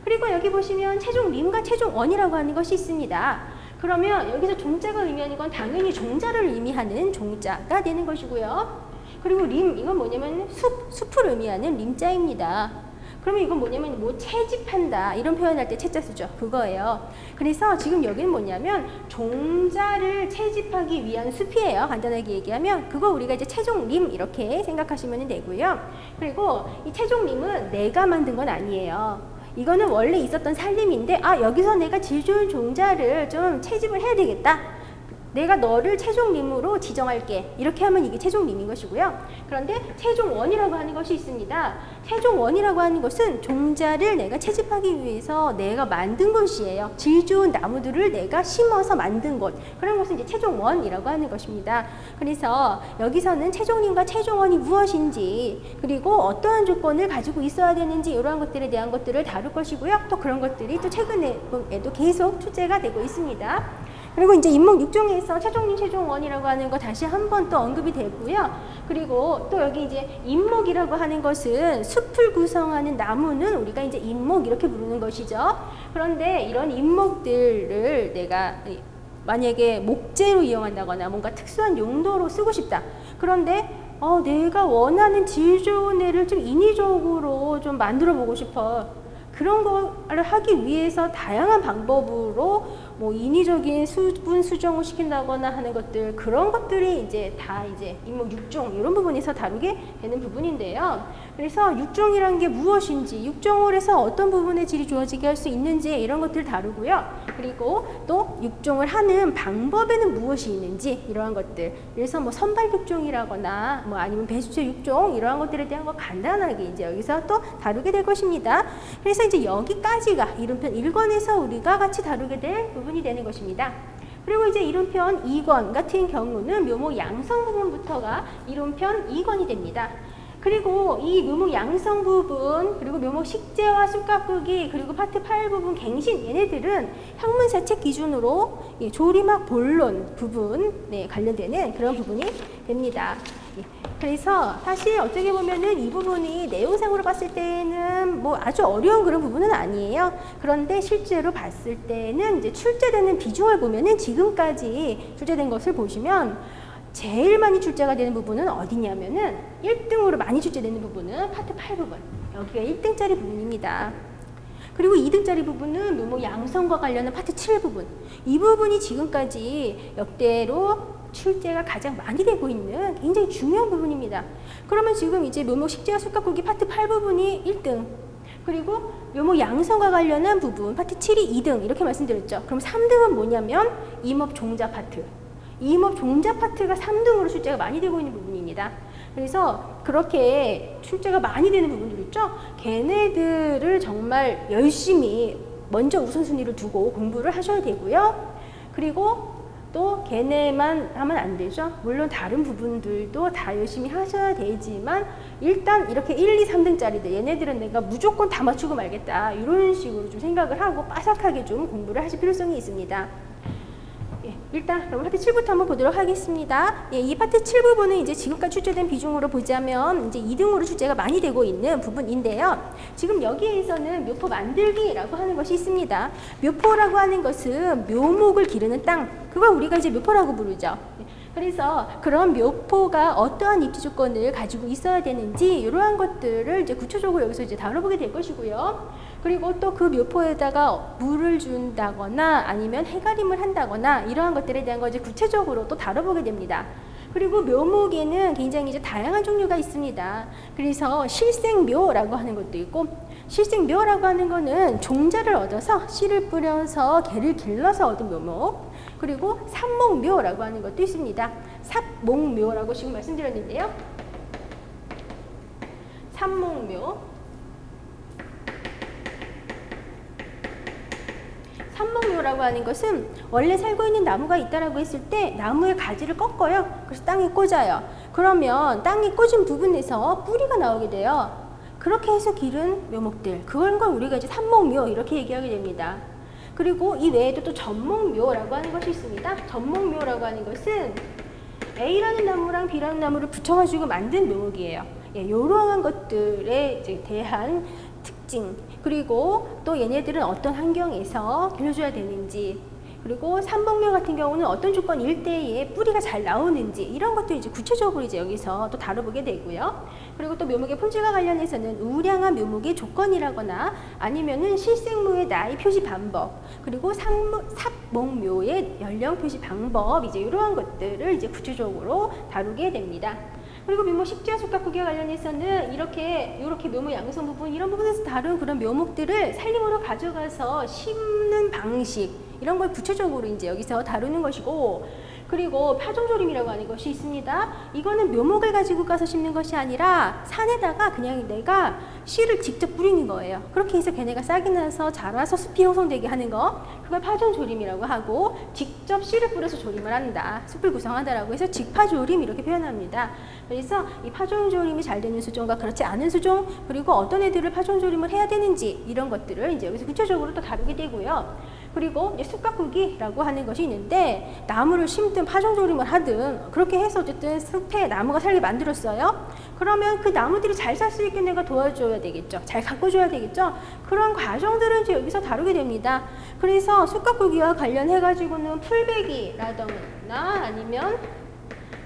그리고 여기 보시면 최종림과 최종원이라고 하는 것이 있습니다. 그러면 여기서 종자가 의미하는 건 당연히 종자를 의미하는 종자가 되는 것이고요. 그리고 림, 이건 뭐냐면 숲을 의미하는 림자입니다. 그러면 이건 뭐냐면 뭐 채집한다 이런 표현할 때 채자 쓰죠. 그거예요. 그래서 지금 여기는 뭐냐면 종자를 채집하기 위한 숲이에요. 간단하게 얘기하면 그거 우리가 이제 채종림 이렇게 생각하시면 되고요. 그리고 이 채종림은 내가 만든 건 아니에요. 이거는 원래 있었던 산림인데 여기서 내가 질 좋은 종자를 좀 채집을 해야 되겠다. 내가 너를 채종림으로 지정할게. 이렇게 하면 이게 채종림인 것이고요. 그런데 채종원이라고 하는 것이 있습니다. 채종원이라고 하는 것은 종자를 내가 채집하기 위해서 내가 만든 것이에요. 질 좋은 나무들을 내가 심어서 만든 것. 그런 것은 이제 채종원이라고 하는 것입니다. 그래서 여기서는 채종림과 채종원이 무엇인지 그리고 어떠한 조건을 가지고 있어야 되는지 이러한 것들에 대한 것들을 다룰 것이고요. 또 그런 것들이 또 최근에도 계속 출제가 되고 있습니다. 그리고 이제 인목 6종에서 채종림, 채종원이라고 하는 거 다시 한 번 또 언급이 되고요. 그리고 또 여기 이제 인목이라고 하는 것은 숲을 구성하는 나무는 우리가 이제 인목 이렇게 부르는 것이죠. 그런데 이런 인목들을 내가 만약에 목재로 이용한다거나 뭔가 특수한 용도로 쓰고 싶다. 그런데 내가 원하는 질 좋은 애를 좀 인위적으로 좀 만들어 보고 싶어. 그런 거를 하기 위해서 다양한 방법으로 뭐 인위적인 수분 수정을 시킨다거나 하는 것들 그런 것들이 이제 다 이제 인목 6종 이런 부분에서 다루게 되는 부분인데요. 그래서 6종이라는 게 무엇인지 6종을 해서 어떤 부분의 질이 좋아지게 할 수 있는지 이런 것들을 다루고요. 그리고 또 6종을 하는 방법에는 무엇이 있는지 이러한 것들 그래서 뭐 선발 6종이라거나 뭐 아니면 배수체 6종 이러한 것들에 대한 거 간단하게 이제 여기서 또 다루게 될 것입니다. 그래서 이제 여기까지가 이론편 1권에서 우리가 같이 다루게 될 부분이 되는 것입니다. 그리고 이제 이론편 2권 같은 경우는 묘목 양성 부분부터가 이론편 2권이 됩니다. 그리고 이 묘목 양성 부분 그리고 묘목 식재와 쑥가꾸기 그리고 파트 8 부분 갱신 얘네들은 학문사책 기준으로 조리막 본론 부분 관련되는 그런 부분이 됩니다. 그래서 사실 어떻게 보면은 이 부분이 내용상으로 봤을 때는 뭐 아주 어려운 그런 부분은 아니에요. 그런데 실제로 봤을 때는 이제 출제되는 비중을 보면은 지금까지 출제된 것을 보시면 제일 많이 출제가 되는 부분은 어디냐면은 1등으로 많이 출제되는 부분은 파트 8 부분. 여기가 1등짜리 부분입니다. 그리고 2등짜리 부분은 묘목 양성과 관련한 파트 7 부분. 이 부분이 지금까지 역대로 출제가 가장 많이 되고 있는 굉장히 중요한 부분입니다. 그러면 지금 이제 묘목 식재와 쑥가꾸기 파트 8 부분이 1등. 그리고 묘목 양성과 관련한 부분 파트 7이 2등 이렇게 말씀드렸죠. 그럼 3등은 뭐냐면 임업 종자 파트. 임업 종자 파트가 3등으로 출제가 많이 되고 있는 부분입니다. 그래서 그렇게 출제가 많이 되는 부분들 있죠. 걔네들을 정말 열심히 먼저 우선순위를 두고 공부를 하셔야 되고요. 그리고 또 걔네만 하면 안 되죠. 물론 다른 부분들도 다 열심히 하셔야 되지만 일단 이렇게 1, 2, 3등짜리들 얘네들은 내가 무조건 다 맞추고 말겠다 이런 식으로 좀 생각을 하고 빠삭하게 좀 공부를 하실 필요성이 있습니다. 일단 그럼 파트 7부터 한번 보도록 하겠습니다. 이 파트 7 부분은 이제 지금까지 출제된 비중으로 보자면 이제 2등으로 출제가 많이 되고 있는 부분인데요. 지금 여기에서는 묘포 만들기라고 하는 것이 있습니다. 묘포라고 하는 것은 묘목을 기르는 땅, 그걸 우리가 이제 묘포라고 부르죠. 그래서 그런 묘포가 어떠한 입지 조건을 가지고 있어야 되는지 이러한 것들을 이제 구체적으로 여기서 이제 다뤄보게 될 것이고요. 그리고 또 그 묘포에다가 물을 준다거나 아니면 해가림을 한다거나 이러한 것들에 대한 거 이제 구체적으로 또 다뤄보게 됩니다. 그리고 묘목에는 굉장히 이제 다양한 종류가 있습니다. 그래서 실생묘라고 하는 것도 있고, 실생묘라고 하는 거는 종자를 얻어서 씨를 뿌려서 개를 길러서 얻은 묘목. 그리고 삽목묘라고 하는 것도 있습니다. 삽목묘라고 지금 말씀드렸는데요. 삽목묘. 삽목묘라고 하는 것은 원래 살고 있는 나무가 있다라고 했을 때 나무의 가지를 꺾어요. 그래서 땅에 꽂아요. 그러면 땅에 꽂은 부분에서 뿌리가 나오게 돼요. 그렇게 해서 기른 묘목들, 그걸 우리가 이제 삽목묘 이렇게 얘기하게 됩니다. 그리고 이 외에도 또 전목묘라고 하는 것이 있습니다. 전목묘라고 하는 것은 A라는 나무랑 B라는 나무를 붙여가지고 만든 묘목이에요. 이러한 것들에 이제 대한 특징, 그리고 또 얘네들은 어떤 환경에서 길러줘야 되는지, 그리고 삼복묘 같은 경우는 어떤 조건일 때에 뿌리가 잘 나오는지 이런 것들 이제 구체적으로 이제 여기서 또 다뤄보게 되고요. 그리고 또 묘목의 품질과 관련해서는 우량한 묘목의 조건이라거나 아니면은 실생묘의 나이 표시 방법, 그리고 삽목묘의 연령 표시 방법, 이제 이러한 것들을 이제 구체적으로 다루게 됩니다. 그리고 묘목 식재와 숫가꾸기와 관련해서는 이렇게 묘목 양성 부분, 이런 부분에서 다룬 그런 묘목들을 살림으로 가져가서 심는 방식, 이런 걸 구체적으로 이제 여기서 다루는 것이고, 그리고 파종조림이라고 하는 것이 있습니다. 이거는 묘목을 가지고 가서 심는 것이 아니라 산에다가 그냥 내가 씨를 직접 뿌리는 거예요. 그렇게 해서 걔네가 싹이 나서 자라서 숲이 형성되게 하는 거, 그걸 파종조림이라고 하고, 직접 씨를 뿌려서 조림을 한다, 숲을 구성한다라고 해서 직파조림 이렇게 표현합니다. 그래서 이 파종조림이 잘 되는 수종과 그렇지 않은 수종, 그리고 어떤 애들을 파종조림을 해야 되는지, 이런 것들을 이제 여기서 구체적으로 또 다루게 되고요. 그리고 이제 숲가꾸기라고 하는 것이 있는데, 나무를 심든 파종조림을 하든 그렇게 해서 어쨌든 숲에 나무가 살게 만들었어요. 그러면 그 나무들이 잘 살 수 있게 내가 도와줘야 되겠죠. 잘 가꿔줘야 되겠죠. 그런 과정들을 이제 여기서 다루게 됩니다. 그래서 숲가꾸기와 관련해 가지고는 풀베기라던가 아니면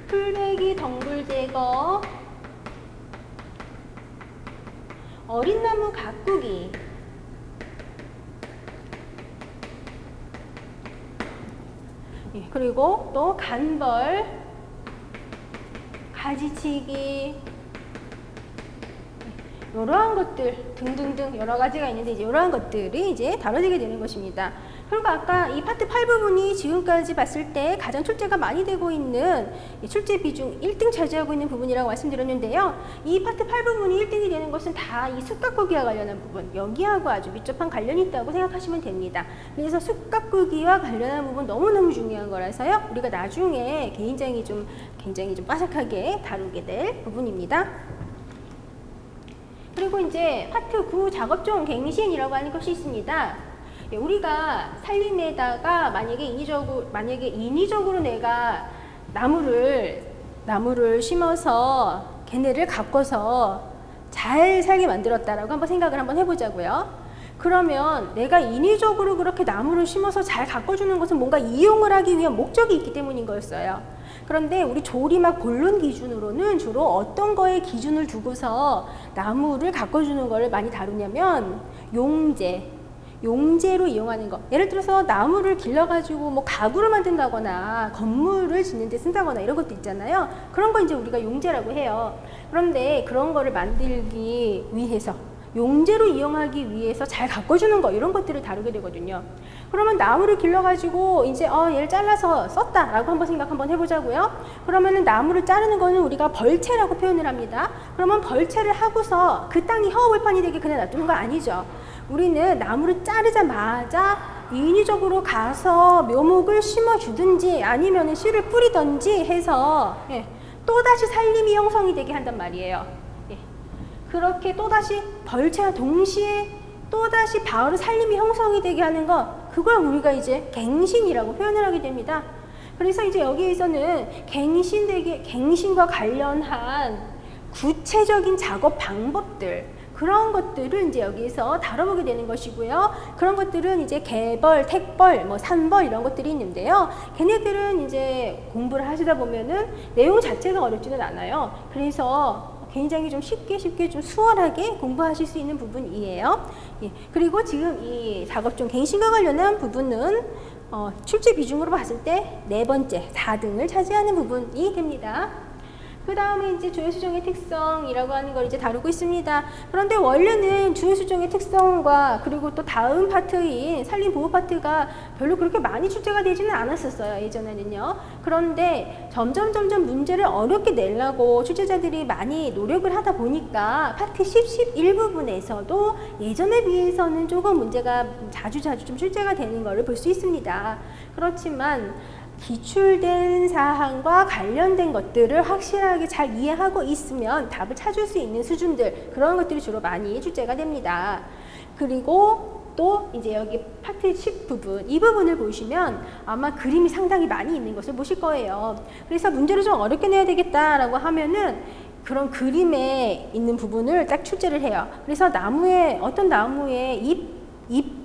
풀베기 덩굴 제거, 어린 나무 가꾸기, 그리고 또 간벌, 가지치기, 이러한 것들 등등등 여러 가지가 있는데, 이제 이러한 것들이 이제 다뤄지게 되는 것입니다. 그리고 아까 이 파트 8 부분이 지금까지 봤을 때 가장 출제가 많이 되고 있는 출제 비중 1등 차지하고 있는 부분이라고 말씀드렸는데요. 이 파트 8 부분이 1등이 되는 것은 다 이 숲가꾸기와 관련한 부분, 여기하고 아주 밀접한 관련이 있다고 생각하시면 됩니다. 그래서 숲가꾸기와 관련한 부분 너무너무 중요한 거라서요. 우리가 나중에 굉장히 좀 빠삭하게 다루게 될 부분입니다. 그리고 이제 파트 9 작업종 갱신이라고 하는 것이 있습니다. 우리가 살림에다가 만약에 인위적으로 내가 나무를 심어서 걔네를 가꿔서 잘 살게 만들었다라고 한번 생각을 한번 해보자고요. 그러면 내가 인위적으로 그렇게 나무를 심어서 잘 가꿔주는 것은 뭔가 이용을 하기 위한 목적이 있기 때문인 거였어요. 그런데 우리 조리막 본론 기준으로는 주로 어떤 거에 기준을 두고서 나무를 가꿔주는 거를 많이 다루냐면 용재로 이용하는 거. 예를 들어서 나무를 길러가지고 뭐 가구를 만든다거나 건물을 짓는 데 쓴다거나 이런 것도 있잖아요. 그런 거 이제 우리가 용재라고 해요. 그런데 그런 거를 만들기 위해서, 용재로 이용하기 위해서 잘 가꿔주는 거, 이런 것들을 다루게 되거든요. 그러면 나무를 길러가지고 이제 얘를 잘라서 썼다라고 한번 해보자고요. 그러면은 나무를 자르는 거는 우리가 벌채라고 표현을 합니다. 그러면 벌채를 하고서 그 땅이 허허벌판이 되게 그냥 놔두는 거 아니죠. 우리는 나무를 자르자마자 인위적으로 가서 묘목을 심어주든지 아니면 씨를 뿌리든지 해서 또다시 살림이 형성이 되게 한단 말이에요. 그렇게 또다시 벌채와 동시에 또다시 바로 살림이 형성이 되게 하는 것, 그걸 우리가 이제 갱신이라고 표현을 하게 됩니다. 그래서 이제 여기에서는 갱신과 관련한 구체적인 작업 방법들, 그런 것들을 이제 여기서 다뤄보게 되는 것이고요. 그런 것들은 이제 개벌, 택벌, 뭐 산벌 이런 것들이 있는데요. 걔네들은 이제 공부를 하시다 보면은 내용 자체가 어렵지는 않아요. 그래서 굉장히 좀 쉽게 좀 수월하게 공부하실 수 있는 부분이에요. 그리고 지금 이 작업종 갱신과 관련한 부분은 출제 비중으로 봤을 때 4번째, 4등을 차지하는 부분이 됩니다. 그 다음에 이제 주요수종의 특성이라고 하는 걸 이제 다루고 있습니다. 그런데 원래는 주요수종의 특성과 그리고 또 다음 파트인 산림보호 파트가 별로 그렇게 많이 출제가 되지는 않았었어요, 예전에는요. 그런데 점점 문제를 어렵게 내려고 출제자들이 많이 노력을 하다 보니까 파트 10, 11부분에서도 예전에 비해서는 조금 문제가 자주 좀 출제가 되는 것을 볼 수 있습니다. 그렇지만 기출된 사항과 관련된 것들을 확실하게 잘 이해하고 있으면 답을 찾을 수 있는 수준들, 그런 것들이 주로 많이 출제가 됩니다. 그리고 또 이제 여기 파트 10 부분, 이 부분을 보시면 아마 그림이 상당히 많이 있는 것을 보실 거예요. 그래서 문제를 좀 어렵게 내야 되겠다라고 하면은 그런 그림에 있는 부분을 딱 출제를 해요. 그래서 어떤 나무의 잎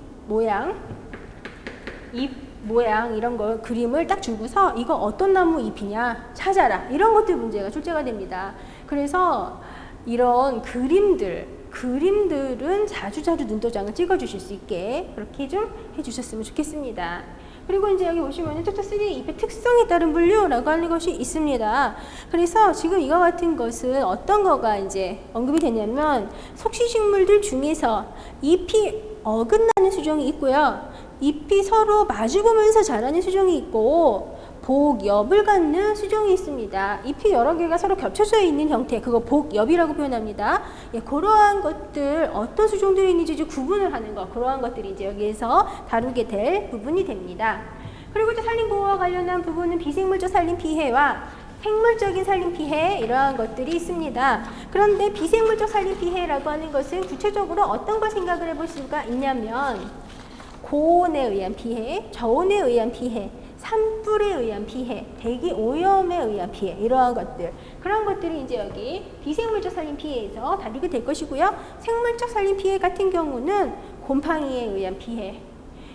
모양 이런 거 그림을 딱 주고서 이거 어떤 나무 잎이냐 찾아라, 이런 것들 문제가 출제가 됩니다. 그래서 이런 그림들은 자주자주 눈도장을 찍어주실 수 있게 그렇게 좀 해주셨으면 좋겠습니다. 그리고 이제 여기 보시면은 챕터 3 잎의 특성에 따른 분류라고 하는 것이 있습니다. 그래서 지금 이와 같은 것은 어떤 거가 이제 언급이 되냐면 속시식물들 중에서 잎이 어긋나는 수종이 있고요. 잎이 서로 마주보면서 자라는 수종이 있고 복엽을 갖는 수종이 있습니다. 잎이 여러 개가 서로 겹쳐져 있는 형태, 그거 복엽이라고 표현합니다. 예, 그러한 것들, 어떤 수종들이 있는지 이제 구분을 하는 것, 그러한 것들이 이제 여기에서 다루게 될 부분이 됩니다. 그리고 이제 산림보호와 관련한 부분은 비생물적 산림 피해와 생물적인 산림 피해, 이러한 것들이 있습니다. 그런데 비생물적 산림 피해라고 하는 것은 구체적으로 어떤 걸 생각을 해볼 수가 있냐면 고온에 의한 피해, 저온에 의한 피해, 산불에 의한 피해, 대기 오염에 의한 피해, 이러한 것들, 그런 것들이 이제 여기 비생물적 산림 피해에서 다루게 될 것이고요. 생물적 산림 피해 같은 경우는 곰팡이에 의한 피해,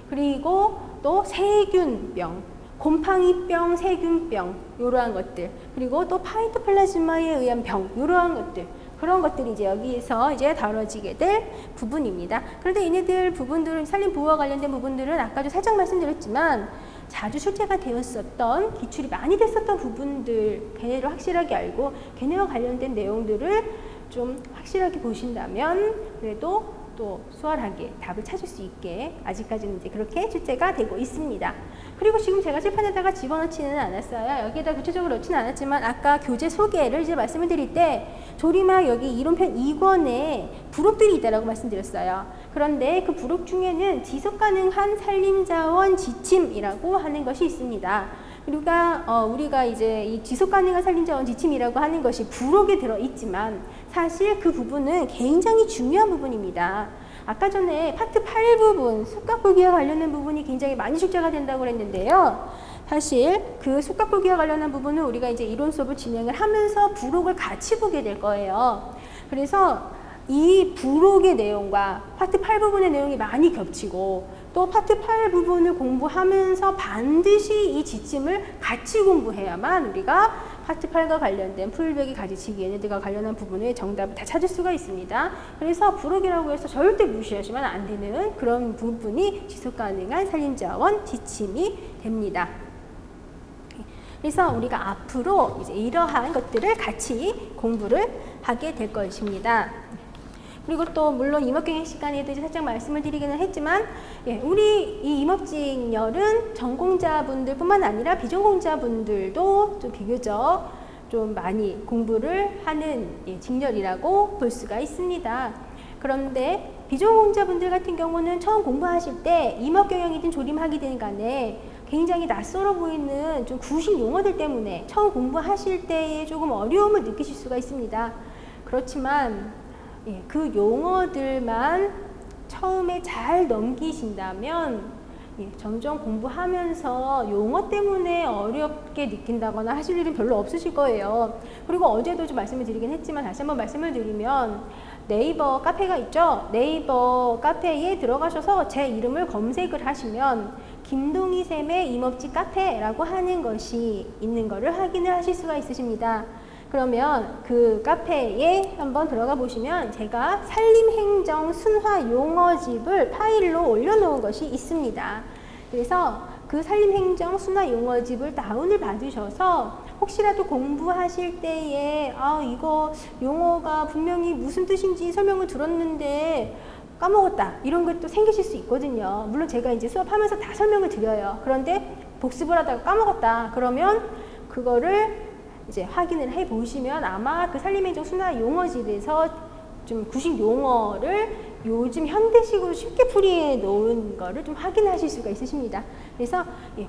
그리고 또 세균병, 곰팡이병, 세균병, 이러한 것들, 그리고 또 파이토플라즈마에 의한 병, 이러한 것들, 그런 것들이 이제 여기에서 이제 다뤄지게 될 부분입니다. 그런데 얘네들 부분들은 산림보호와 관련된 부분들은 아까도 살짝 말씀드렸지만 자주 출제가 되었었던, 기출이 많이 됐었던 부분들, 걔네를 확실하게 알고 걔네와 관련된 내용들을 좀 확실하게 보신다면 그래도 또 수월하게 답을 찾을 수 있게 아직까지는 이제 그렇게 출제가 되고 있습니다. 그리고 지금 제가 칠판에다가 집어넣지는 않았어요. 여기에다 구체적으로 넣지는 않았지만 아까 교재 소개를 이제 말씀을 드릴 때 조리막 여기 이론편 2권에 부록들이 있다라고 말씀드렸어요. 그런데 그 부록 중에는 지속 가능한 산림자원 지침이라고 하는 것이 있습니다. 우리가 이제 이 지속 가능한 산림자원 지침이라고 하는 것이 부록에 들어 있지만 사실 그 부분은 굉장히 중요한 부분입니다. 아까 전에 파트 8 부분, 숲가꾸기와 관련된 부분이 굉장히 많이 출제가 된다고 했는데요. 사실 그 숲가꾸기와 관련한 부분은 우리가 이제 이론 수업을 진행을 하면서 부록을 같이 보게 될 거예요. 그래서 이 부록의 내용과 파트 8 부분의 내용이 많이 겹치고 또 파트 8 부분을 공부하면서 반드시 이 지침을 같이 공부해야만 우리가 파트 8과 관련된 풀베기 가지치기 얘네들과 관련한 부분의 정답을 다 찾을 수가 있습니다. 그래서 부록이라고 해서 절대 무시하시면 안 되는 그런 부분이 지속 가능한 산림자원 지침이 됩니다. 그래서 우리가 앞으로 이제 이러한 것들을 같이 공부를 하게 될 것입니다. 그리고 또 물론 임업경영 시간에도 이제 살짝 말씀을 드리기는 했지만 우리 이 임업직렬은 전공자분들뿐만 아니라 비전공자분들도 좀 비교적 좀 많이 공부를 하는 직렬이라고 볼 수가 있습니다. 그런데 비전공자분들 같은 경우는 처음 공부하실 때 임업경영이든 조림학이든 간에 굉장히 낯설어 보이는 좀 구식 용어들 때문에 처음 공부하실 때에 조금 어려움을 느끼실 수가 있습니다. 그렇지만 그 용어들만 처음에 잘 넘기신다면 점점 공부하면서 용어 때문에 어렵게 느낀다거나 하실 일은 별로 없으실 거예요. 그리고 어제도 좀 말씀을 드리긴 했지만 다시 한번 말씀을 드리면 네이버 카페가 있죠. 네이버 카페에 들어가셔서 제 이름을 검색을 하시면 김동희 쌤의 임업직 카페라고 하는 것이 있는 거를 확인을 하실 수가 있으십니다. 그러면 그 카페에 한번 들어가 보시면 제가 산림행정 순화 용어집을 파일로 올려놓은 것이 있습니다. 그래서 그 산림행정 순화 용어집을 다운을 받으셔서 혹시라도 공부하실 때에 이거 용어가 분명히 무슨 뜻인지 설명을 들었는데 까먹었다 이런 것도 생기실 수 있거든요. 물론 제가 이제 수업하면서 다 설명을 드려요. 그런데 복습을 하다가 까먹었다 그러면 그거를 이제 확인을 해 보시면 아마 그 산림행정 순화 용어집에서 좀 구식 용어를 요즘 현대식으로 쉽게 풀이해 놓은 거를 좀 확인하실 수가 있으십니다. 그래서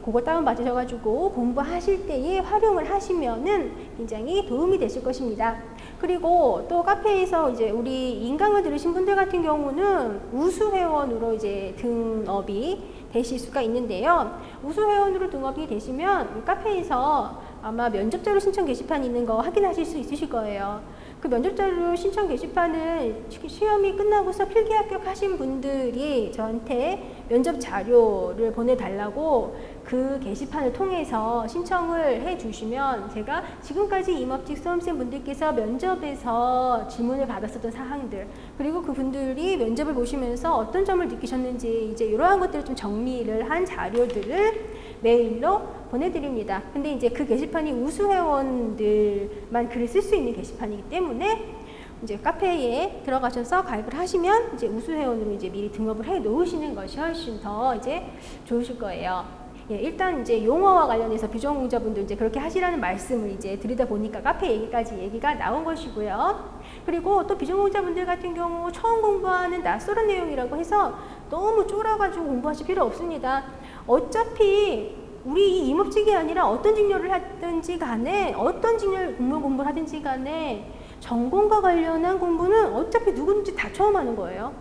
그거 다운 받으셔가지고 공부하실 때에 활용을 하시면은 굉장히 도움이 되실 것입니다. 그리고 또 카페에서 이제 우리 인강을 들으신 분들 같은 경우는 우수회원으로 이제 등업이 되실 수가 있는데요. 우수회원으로 등업이 되시면 카페에서 아마 면접자료 신청 게시판 있는 거 확인하실 수 있으실 거예요. 그 면접 자료 신청 게시판은 시험이 끝나고서 필기 합격하신 분들이 저한테 면접 자료를 보내달라고 그 게시판을 통해서 신청을 해주시면 제가 지금까지 임업직 수험생 분들께서 면접에서 질문을 받았었던 사항들, 그리고 그분들이 면접을 보시면서 어떤 점을 느끼셨는지 이제 이러한 것들을 좀 정리를 한 자료들을 메일로 보내드립니다. 근데 이제 그 게시판이 우수회원들만 글을 쓸 수 있는 게시판이기 때문에 이제 카페에 들어가셔서 가입을 하시면 이제 우수회원으로 이제 미리 등록을 해 놓으시는 것이 훨씬 더 이제 좋으실 거예요. 예, 일단 이제 용어와 관련해서 비전공자분들 이제 그렇게 하시라는 말씀을 이제 드리다 보니까 카페 얘기까지 얘기가 나온 것이고요. 그리고 또 비전공자분들 같은 경우 처음 공부하는 낯설은 내용이라고 해서 너무 쫄아가지고 공부하실 필요 없습니다. 어차피 우리 이 임업직이 아니라 어떤 직렬을 하든지 간에 어떤 직렬 공부를 하든지 간에 전공과 관련한 공부는 어차피 누구든지 다 처음 하는 거예요.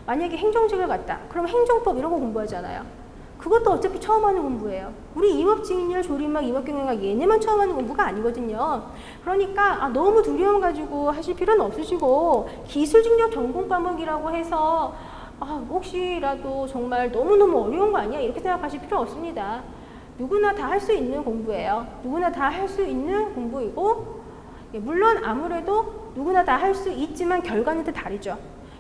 만약에 행정직을 갔다. 그럼 행정법 이런 거 공부하잖아요. 그것도 어차피 처음 하는 공부예요. 우리 임업직렬, 조림막, 임업경영학 얘네만 처음 하는 공부가 아니거든요. 그러니까 너무 두려움 가지고 하실 필요는 없으시고 기술직렬 전공 과목이라고 해서 혹시라도 정말 너무너무 어려운 거 아니야? 이렇게 생각하실 필요 없습니다. 누구나 다 할 수 있는 공부예요. 누구나 다 할 수 있는 공부이고, 물론 아무래도 누구나 다 할 수 있지만 결과는 또 다르죠.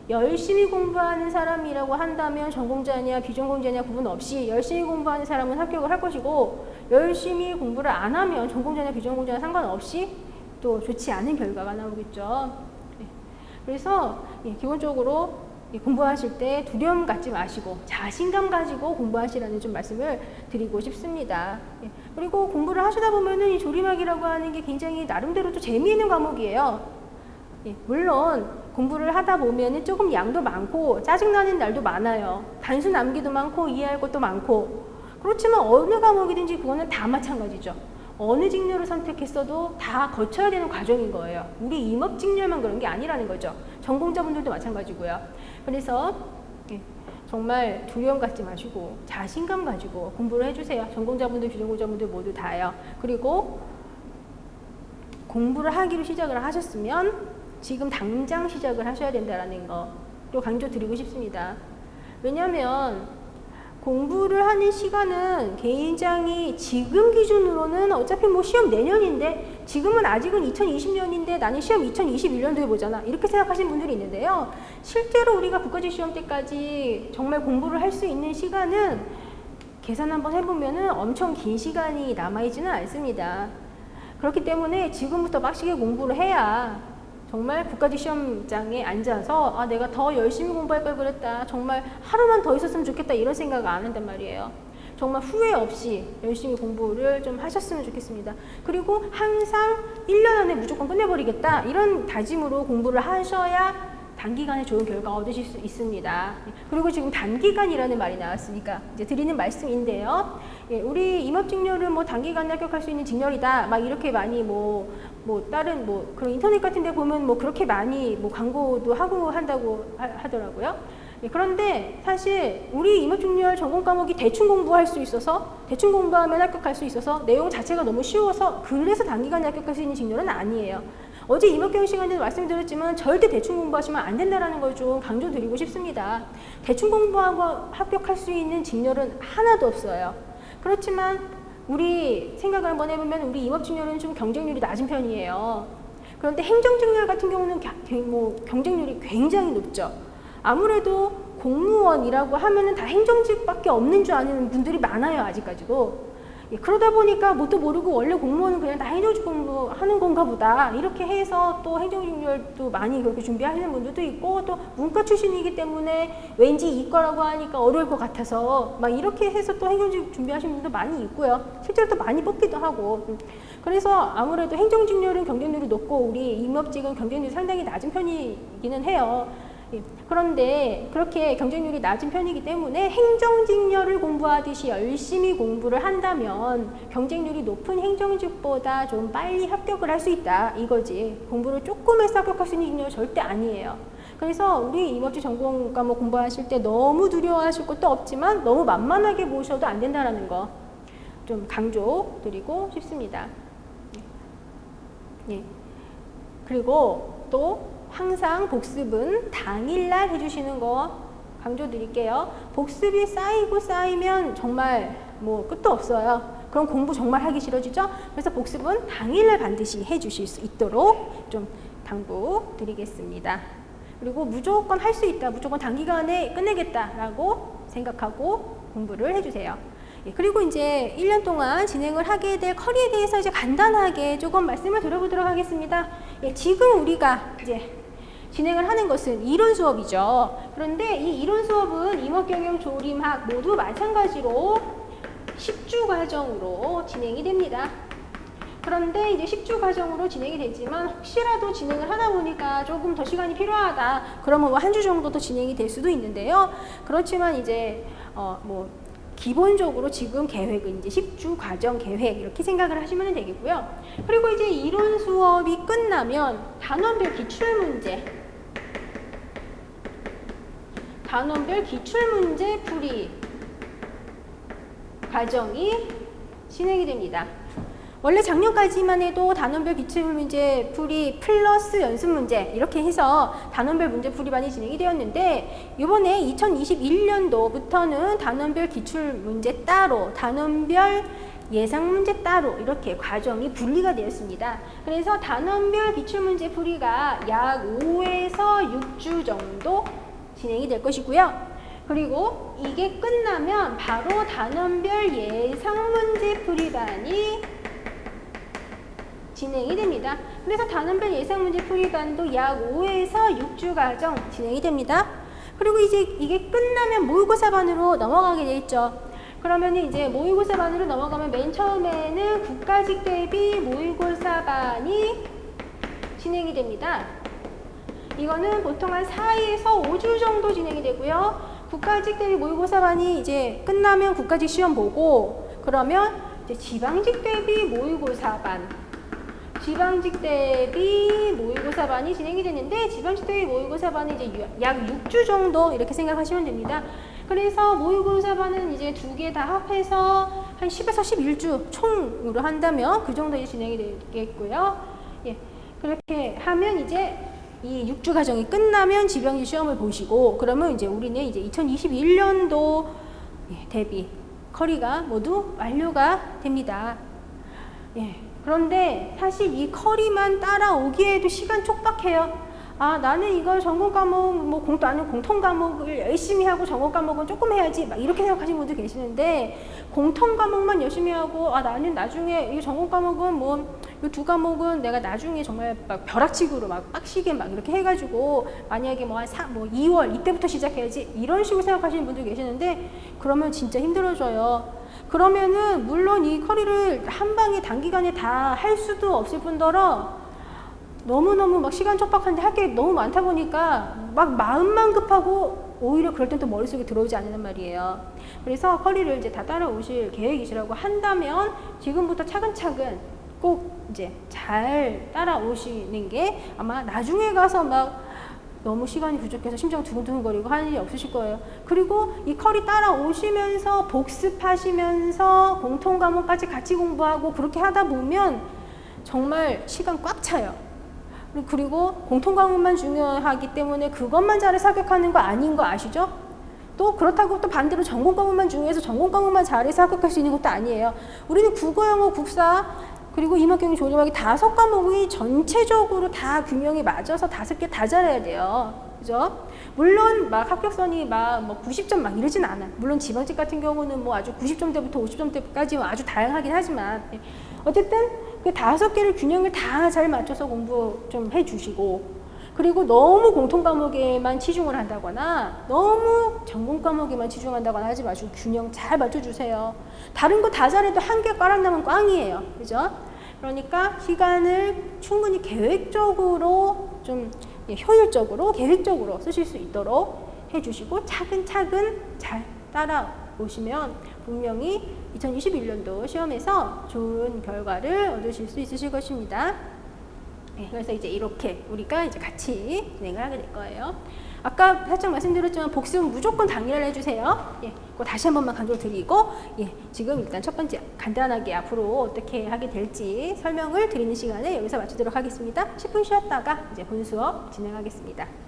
열심히 공부하는 사람이라고 한다면 전공자냐 비전공자냐 구분 없이 열심히 공부하는 사람은 합격을 할 것이고, 열심히 공부를 안 하면 전공자냐 비전공자냐 상관없이 또 좋지 않은 결과가 나오겠죠. 그래서 기본적으로 공부하실 때 두려움 갖지 마시고 자신감 가지고 공부하시라는 좀 말씀을 드리고 싶습니다. 그리고 공부를 하시다 보면은 이 조림학이라고 하는 게 굉장히 나름대로 또 재미있는 과목이에요. 물론 공부를 하다 보면은 조금 양도 많고 짜증나는 날도 많아요. 단순 암기도 많고 이해할 것도 많고, 그렇지만 어느 과목이든지 그거는 다 마찬가지죠. 어느 직렬을 선택했어도 다 거쳐야 되는 과정인 거예요. 우리 임업 직렬만 그런 게 아니라는 거죠. 전공자분들도 마찬가지고요. 그래서 정말 두려움 갖지 마시고 자신감 가지고 공부를 해주세요. 전공자분들, 비전공자분들 모두 다요. 그리고 공부를 하기로 시작을 하셨으면 지금 당장 시작을 하셔야 된다는 거 또 강조드리고 싶습니다. 왜냐하면 공부를 하는 시간은 굉장히 지금 기준으로는 어차피 뭐 시험 내년인데, 지금은 아직은 2020년인데 나는 시험 2021년도에 보잖아, 이렇게 생각하시는 분들이 있는데요. 실제로 우리가 국가직 시험 때까지 정말 공부를 할 수 있는 시간은 계산 한번 해보면은 엄청 긴 시간이 남아있지는 않습니다. 그렇기 때문에 지금부터 빡시게 공부를 해야 정말 국가직 시험장에 앉아서 내가 더 열심히 공부할 걸 그랬다, 정말 하루만 더 있었으면 좋겠다, 이런 생각 안 한단 말이에요. 정말 후회 없이 열심히 공부를 좀 하셨으면 좋겠습니다. 그리고 항상 1년 안에 무조건 끝내버리겠다, 이런 다짐으로 공부를 하셔야 단기간에 좋은 결과 얻으실 수 있습니다. 그리고 지금 단기간이라는 말이 나왔으니까 이제 드리는 말씀인데요. 우리 임업직렬은 뭐 단기간에 합격할 수 있는 직렬이다, 막 이렇게 많이 다른 그런 인터넷 같은 데 보면 그렇게 많이 광고도 하고 한다고 하더라고요. 그런데 사실 우리 임업직렬 전공 과목이 대충 공부할 수 있어서, 대충 공부하면 합격할 수 있어서 내용 자체가 너무 쉬워서 그래서 단기간에 합격할 수 있는 직렬은 아니에요. 어제 임업경영 시간에도 말씀드렸지만 절대 대충 공부하시면 안 된다는 걸 좀 강조드리고 싶습니다. 대충 공부하고 합격할 수 있는 직렬은 하나도 없어요. 그렇지만 우리 생각을 한번 해보면 우리 임업직렬은 좀 경쟁률이 낮은 편이에요. 그런데 행정직렬 같은 경우는 경쟁률이 굉장히 높죠. 아무래도 공무원이라고 하면은 다 행정직밖에 없는 줄 아는 분들이 많아요, 아직까지도. 그러다 보니까 뭣도 모르고 원래 공무원은 그냥 다 행정직 공부하는 건가 보다, 이렇게 해서 또 행정직렬도 많이 그렇게 준비하시는 분들도 있고, 또 문과 출신이기 때문에 왠지 이과라고 하니까 어려울 것 같아서 막 이렇게 해서 또 행정직 준비하시는 분도 많이 있고요. 실제로 또 많이 뽑기도 하고. 그래서 아무래도 행정직렬은 경쟁률이 높고 우리 임업직은 경쟁률이 상당히 낮은 편이기는 해요. 그런데 그렇게 경쟁률이 낮은 편이기 때문에 행정직렬을 공부하듯이 열심히 공부를 한다면 경쟁률이 높은 행정직보다 좀 빨리 합격을 할 수 있다, 이거지. 공부를 조금 해서 합격할 수 있는 직렬은 절대 아니에요. 그래서 우리 임업직 전공 과목 공부하실 때 너무 두려워하실 것도 없지만 너무 만만하게 보셔도 안 된다는 거 좀 강조드리고 싶습니다. 그리고 또 항상 복습은 당일날 해주시는 거 강조드릴게요. 복습이 쌓이고 쌓이면 정말 뭐 끝도 없어요. 그럼 공부 정말 하기 싫어지죠? 그래서 복습은 당일날 반드시 해주실 수 있도록 좀 당부드리겠습니다. 그리고 무조건 할 수 있다, 무조건 단기간에 끝내겠다라고 생각하고 공부를 해주세요. 그리고 이제 1년 동안 진행을 하게 될 커리에 대해서 이제 간단하게 조금 말씀을 드려보도록 하겠습니다. 지금 우리가 이제 진행을 하는 것은 이론 수업이죠. 그런데 이 이론 수업은 임업경영 조림학 모두 마찬가지로 10주 과정으로 진행이 됩니다. 그런데 이제 10주 과정으로 진행이 되지만 혹시라도 진행을 하다 보니까 조금 더 시간이 필요하다. 그러면 뭐 한 주 정도 더 진행이 될 수도 있는데요. 그렇지만 이제 뭐 기본적으로 지금 계획은 이제 10주 과정 계획 이렇게 생각을 하시면 되겠고요. 그리고 이제 이론 수업이 끝나면 단원별 기출문제, 단원별 기출문제 풀이 과정이 진행이 됩니다. 원래 작년까지만 해도 단원별 기출문제 풀이 플러스 연습문제 이렇게 해서 단원별 문제풀이반이 진행이 되었는데 이번에 2021년도부터는 단원별 기출문제 따로, 단원별 예상문제 따로 이렇게 과정이 분리가 되었습니다. 그래서 단원별 기출문제 풀이가 약 5에서 6주 정도 진행이 될 것이고요. 그리고 이게 끝나면 바로 단원별 예상문제 풀이반이 진행이 됩니다. 그래서 단원별 예상문제 풀이반도 약 5에서 6주 과정 진행이 됩니다. 그리고 이제 이게 끝나면 모의고사반으로 넘어가게 돼 있죠. 그러면 이제 모의고사반으로 넘어가면 맨 처음에는 국가직 대비 모의고사반이 진행이 됩니다. 이거는 보통 한 4에서 5주 정도 진행이 되고요. 국가직 대비 모의고사반이 이제 끝나면 국가직 시험 보고 그러면 이제 지방직 대비 모의고사반, 지방직 대비 모의고사반이 진행이 되는데 지방직 대비 모의고사반은 이제 약 6주 정도 이렇게 생각하시면 됩니다. 그래서 모의고사반은 이제 두 개 다 합해서 한 10에서 11주 총으로 한다면 그 정도 이제 진행이 되겠고요. 예, 그렇게 하면 이제 이 6주 과정이 끝나면 지방직 시험을 보시고 그러면 이제 우리는 이제 2021년도 대비 커리가 모두 완료가 됩니다. 예. 그런데 사실 이 커리만 따라오기에도 시간 촉박해요. 아, 나는 이걸 전공 과목, 나는 공통 과목을 열심히 하고 전공 과목은 조금 해야지 막 이렇게 생각하시는 분들 계시는데 공통 과목만 열심히 하고 나는 나중에 이 전공 과목은 이 두 과목은 내가 나중에 정말 막 벼락치기로 막 빡시게 막 이렇게 해가지고 만약에 한 2월 이때부터 시작해야지 이런 식으로 생각하시는 분들 계시는데 그러면 진짜 힘들어져요. 그러면은 물론 이 커리를 한 방에 단기간에 다 할 수도 없을 뿐더러 너무너무 막 시간 촉박한데 할 게 너무 많다 보니까 막 마음만 급하고 오히려 그럴 땐 또 머릿속에 들어오지 않는 말이에요. 그래서 커리를 이제 다 따라오실 계획이시라고 한다면 지금부터 차근차근 꼭 이제 잘 따라오시는 게 아마 나중에 가서 막 너무 시간이 부족해서 심장 두근두근거리고 하는 일이 없으실 거예요. 그리고 이 커리 따라오시면서 복습하시면서 공통 과목까지 같이 공부하고 그렇게 하다 보면 정말 시간 꽉 차요. 그리고 공통 과목만 중요하기 때문에 그것만 잘 합격하는 거 아닌 거 아시죠? 또 그렇다고 또 반대로 전공 과목만 중요해서 전공 과목만 잘해서 합격할 수 있는 것도 아니에요. 우리는 국어, 영어, 국사 그리고 임업경영 조림학이 5과목이 전체적으로 다 균형이 맞아서 5개 다 잘해야 돼요. 그죠? 물론 막 합격선이 막 90점 막 이러진 않아. 물론 지방직 같은 경우는 아주 90점대부터 50점대까지 아주 다양하긴 하지만 어쨌든 그 5개를 균형을 다 잘 맞춰서 공부 좀 해주시고 그리고 너무 공통 과목에만 치중을 한다거나 너무 전공 과목에만 치중한다거나 하지 마시고 균형 잘 맞춰주세요. 다른 거 다 잘해도 한 개 꽈락 나면 꽝이에요. 그죠? 그러니까 시간을 충분히 계획적으로 좀 효율적으로 계획적으로 쓰실 수 있도록 해주시고 차근차근 잘 따라오시면 분명히 2021년도 시험에서 좋은 결과를 얻으실 수 있으실 것입니다. 네, 그래서 이제 이렇게 우리가 이제 같이 진행을 하게 될 거예요. 아까 살짝 말씀드렸지만 복습은 무조건 당일 해주세요. 예, 그거 다시 한 번만 강조드리고, 예, 지금 일단 첫 번째 간단하게 앞으로 어떻게 하게 될지 설명을 드리는 시간을 여기서 마치도록 하겠습니다. 10분 쉬었다가 이제 본 수업 진행하겠습니다.